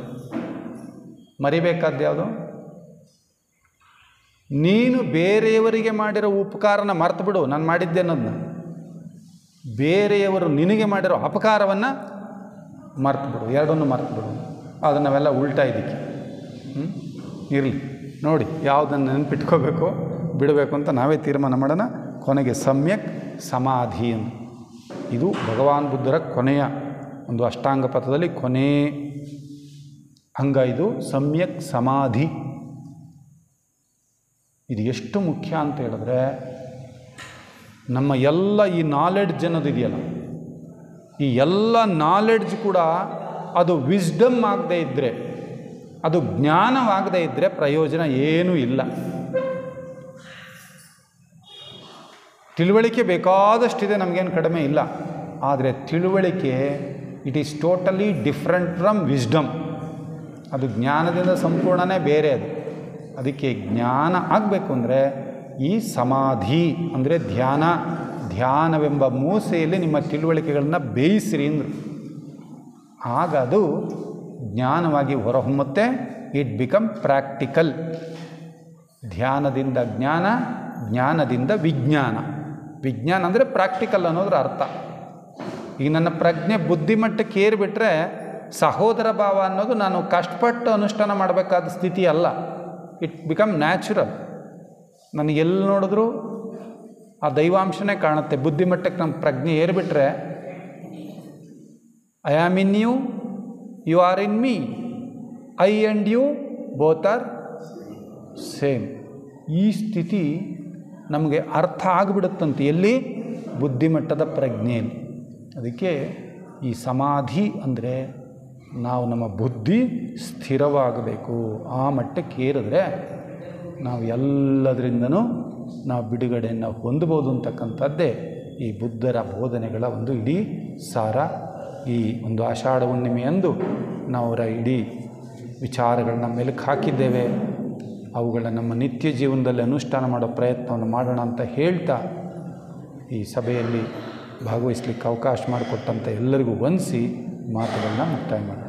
ಮರಿಬೇಕಾದ್ದು ಯಾವುದು? ನೀನು ಬೇರೆಯವರಿಗೆ ಮಾಡಿರೋ ಉಪಕಾರನ ಮರ್ತು ಬಿಡು, ನಾನು ಮಾಡಿದ್ದೆ ಅನ್ನೋದನ್ನ. ಬೇರೆಯವರು ನಿನಗೆ ಮಾಡಿರೋ ಅಪಕಾರವನ್ನು ಮರ್ತು ಬಿಡು, 2ನ್ನು ಮರ್ತು ಬಿಡು. ಅದನ್ನು ನಾವೆಲ್ಲ ಉಲ್ಟಾ ಇದಕ್ಕೆ ಇರಲಿ ನೋಡಿ, ಯಾವುದನ್ನು ನೆನಪಿಟ್ಕೋಬೇಕು ಬಿಡಬೇಕು ಅಂತ ನಾವೇ ತೀರ್ಮಾನ ಮಾಡೋಣ. ಕೊನೆಗೆ ಸಮ್ಯಕ್ ಸಮಾಧಿ ಅಂತ, ಇದು ಭಗವಾನ್ ಬುದ್ಧರ ಕೊನೆಯ ಒಂದು ಅಷ್ಟಾಂಗ ಪಥದಲ್ಲಿ ಕೊನೆ ಅಂಗ. ಇದು ಸಮ್ಯಕ್ ಸಮಾಧಿ. ಇದು ಎಷ್ಟು ಮುಖ್ಯ ಅಂತ ಹೇಳಿದ್ರೆ, ನಮ್ಮ ಎಲ್ಲ ಈ ನಾಲೆಡ್ಜ್ ಅನ್ನೋದಿದೆಯಲ್ಲ, ಈ ಎಲ್ಲ ನಾಲೆಡ್ಜ್ ಕೂಡ ಅದು ವಿಸ್ಡಮ್ ಆಗದೇ ಇದ್ದರೆ, ಅದು ಜ್ಞಾನವಾಗದೇ ಇದ್ದರೆ ಪ್ರಯೋಜನ ಏನೂ ಇಲ್ಲ. ತಿಳುವಳಿಕೆ ಬೇಕಾದಷ್ಟಿದೆ, ನಮಗೇನು ಕಡಿಮೆ ಇಲ್ಲ. ಆದರೆ ತಿಳುವಳಿಕೆ it is totally different from wisdom. ಅದು ಜ್ಞಾನದಿಂದ ಸಂಪೂರ್ಣನೇ ಬೇರೆ. ಅದು ಅದಕ್ಕೆ ಜ್ಞಾನ ಆಗಬೇಕು ಅಂದರೆ ಈ ಸಮಾಧಿ ಅಂದರೆ ಧ್ಯಾನವೆಂಬ ಮೂಸೆಯಲ್ಲಿ ನಿಮ್ಮ ತಿಳುವಳಿಕೆಗಳನ್ನ ಬೇಯಿಸಿರಿ ಅಂದರು. ಆಗ ಅದು ಜ್ಞಾನವಾಗಿ ಹೊರಹೊಮ್ಮುತ್ತೆ. It become practical. ಧ್ಯಾನದಿಂದ ಜ್ಞಾನ, ಜ್ಞಾನದಿಂದ ವಿಜ್ಞಾನ. ವಿಜ್ಞಾನ ಅಂದರೆ ಪ್ರಾಕ್ಟಿಕಲ್ ಅನ್ನೋದ್ರ ಅರ್ಥ. ಈಗ ನನ್ನ ಪ್ರಜ್ಞೆ ಬುದ್ಧಿಮಟ್ಟಕ್ಕೆ ಏರಿಬಿಟ್ರೆ ಸಹೋದರ ಭಾವ ಅನ್ನೋದು ನಾನು ಕಷ್ಟಪಟ್ಟು ಅನುಷ್ಠಾನ ಮಾಡಬೇಕಾದ ಸ್ಥಿತಿ ಅಲ್ಲ. It become natural. ನನಗೆಲ್ಲಿ ನೋಡಿದ್ರೂ ಆ ದೈವಾಂಶನೇ ಕಾಣುತ್ತೆ. ಬುದ್ಧಿಮಟ್ಟಕ್ಕೆ ನಮ್ಮ ಪ್ರಜ್ಞೆ ಏರಿಬಿಟ್ರೆ I am in you, you are in me, I and you both are same. ಈ ಸ್ಥಿತಿ ನಮಗೆ ಅರ್ಥ ಆಗಿಬಿಡುತ್ತಂತೆ. ಎಲ್ಲಿ? ಬುದ್ಧಿಮಟ್ಟದ ಪ್ರಜ್ಞೆಯಲ್ಲಿ. ಅದಕ್ಕೆ ಈ ಸಮಾಧಿ ಅಂದರೆ ನಾವು ನಮ್ಮ ಬುದ್ಧಿ ಸ್ಥಿರವಾಗಬೇಕು. ಆ ಮಟ್ಟಕ್ಕೆ ಏರಿದ್ರೆ ನಾವು ಎಲ್ಲದರಿಂದನೂ ನಾವು ಬಿಡುಗಡೆಯನ್ನು ಹೊಂದಬಹುದು ಅಂತಕ್ಕಂಥದ್ದೇ ಈ ಬುದ್ಧರ ಬೋಧನೆಗಳ ಒಂದು ಇಡೀ ಸಾರ. ಈ ಒಂದು ಆಷಾಢ ಹುಣ್ಣಿಮೆಯಂದು ನಾವು ಅವರ ಇಡೀ ವಿಚಾರಗಳನ್ನ ಮೆಲುಕು ಹಾಕಿದ್ದೇವೆ. ಅವುಗಳನ್ನ ನಮ್ಮ ನಿತ್ಯ ಜೀವನದಲ್ಲಿ ಅನುಷ್ಠಾನ ಮಾಡೋ ಪ್ರಯತ್ನವನ್ನು ಮಾಡೋಣ ಅಂತ ಹೇಳ್ತಾ, ಈ ಸಭೆಯಲ್ಲಿ ಭಾಗವಹಿಸಲಿಕ್ಕೆ ಅವಕಾಶ ಮಾಡಿಕೊಟ್ಟಂಥ ಎಲ್ಲರಿಗೂ ವಂದಿಸಿ ಮಾತುಗಳನ್ನ ಮುಕ್ತಾಯ ಮಾಡೋಣ.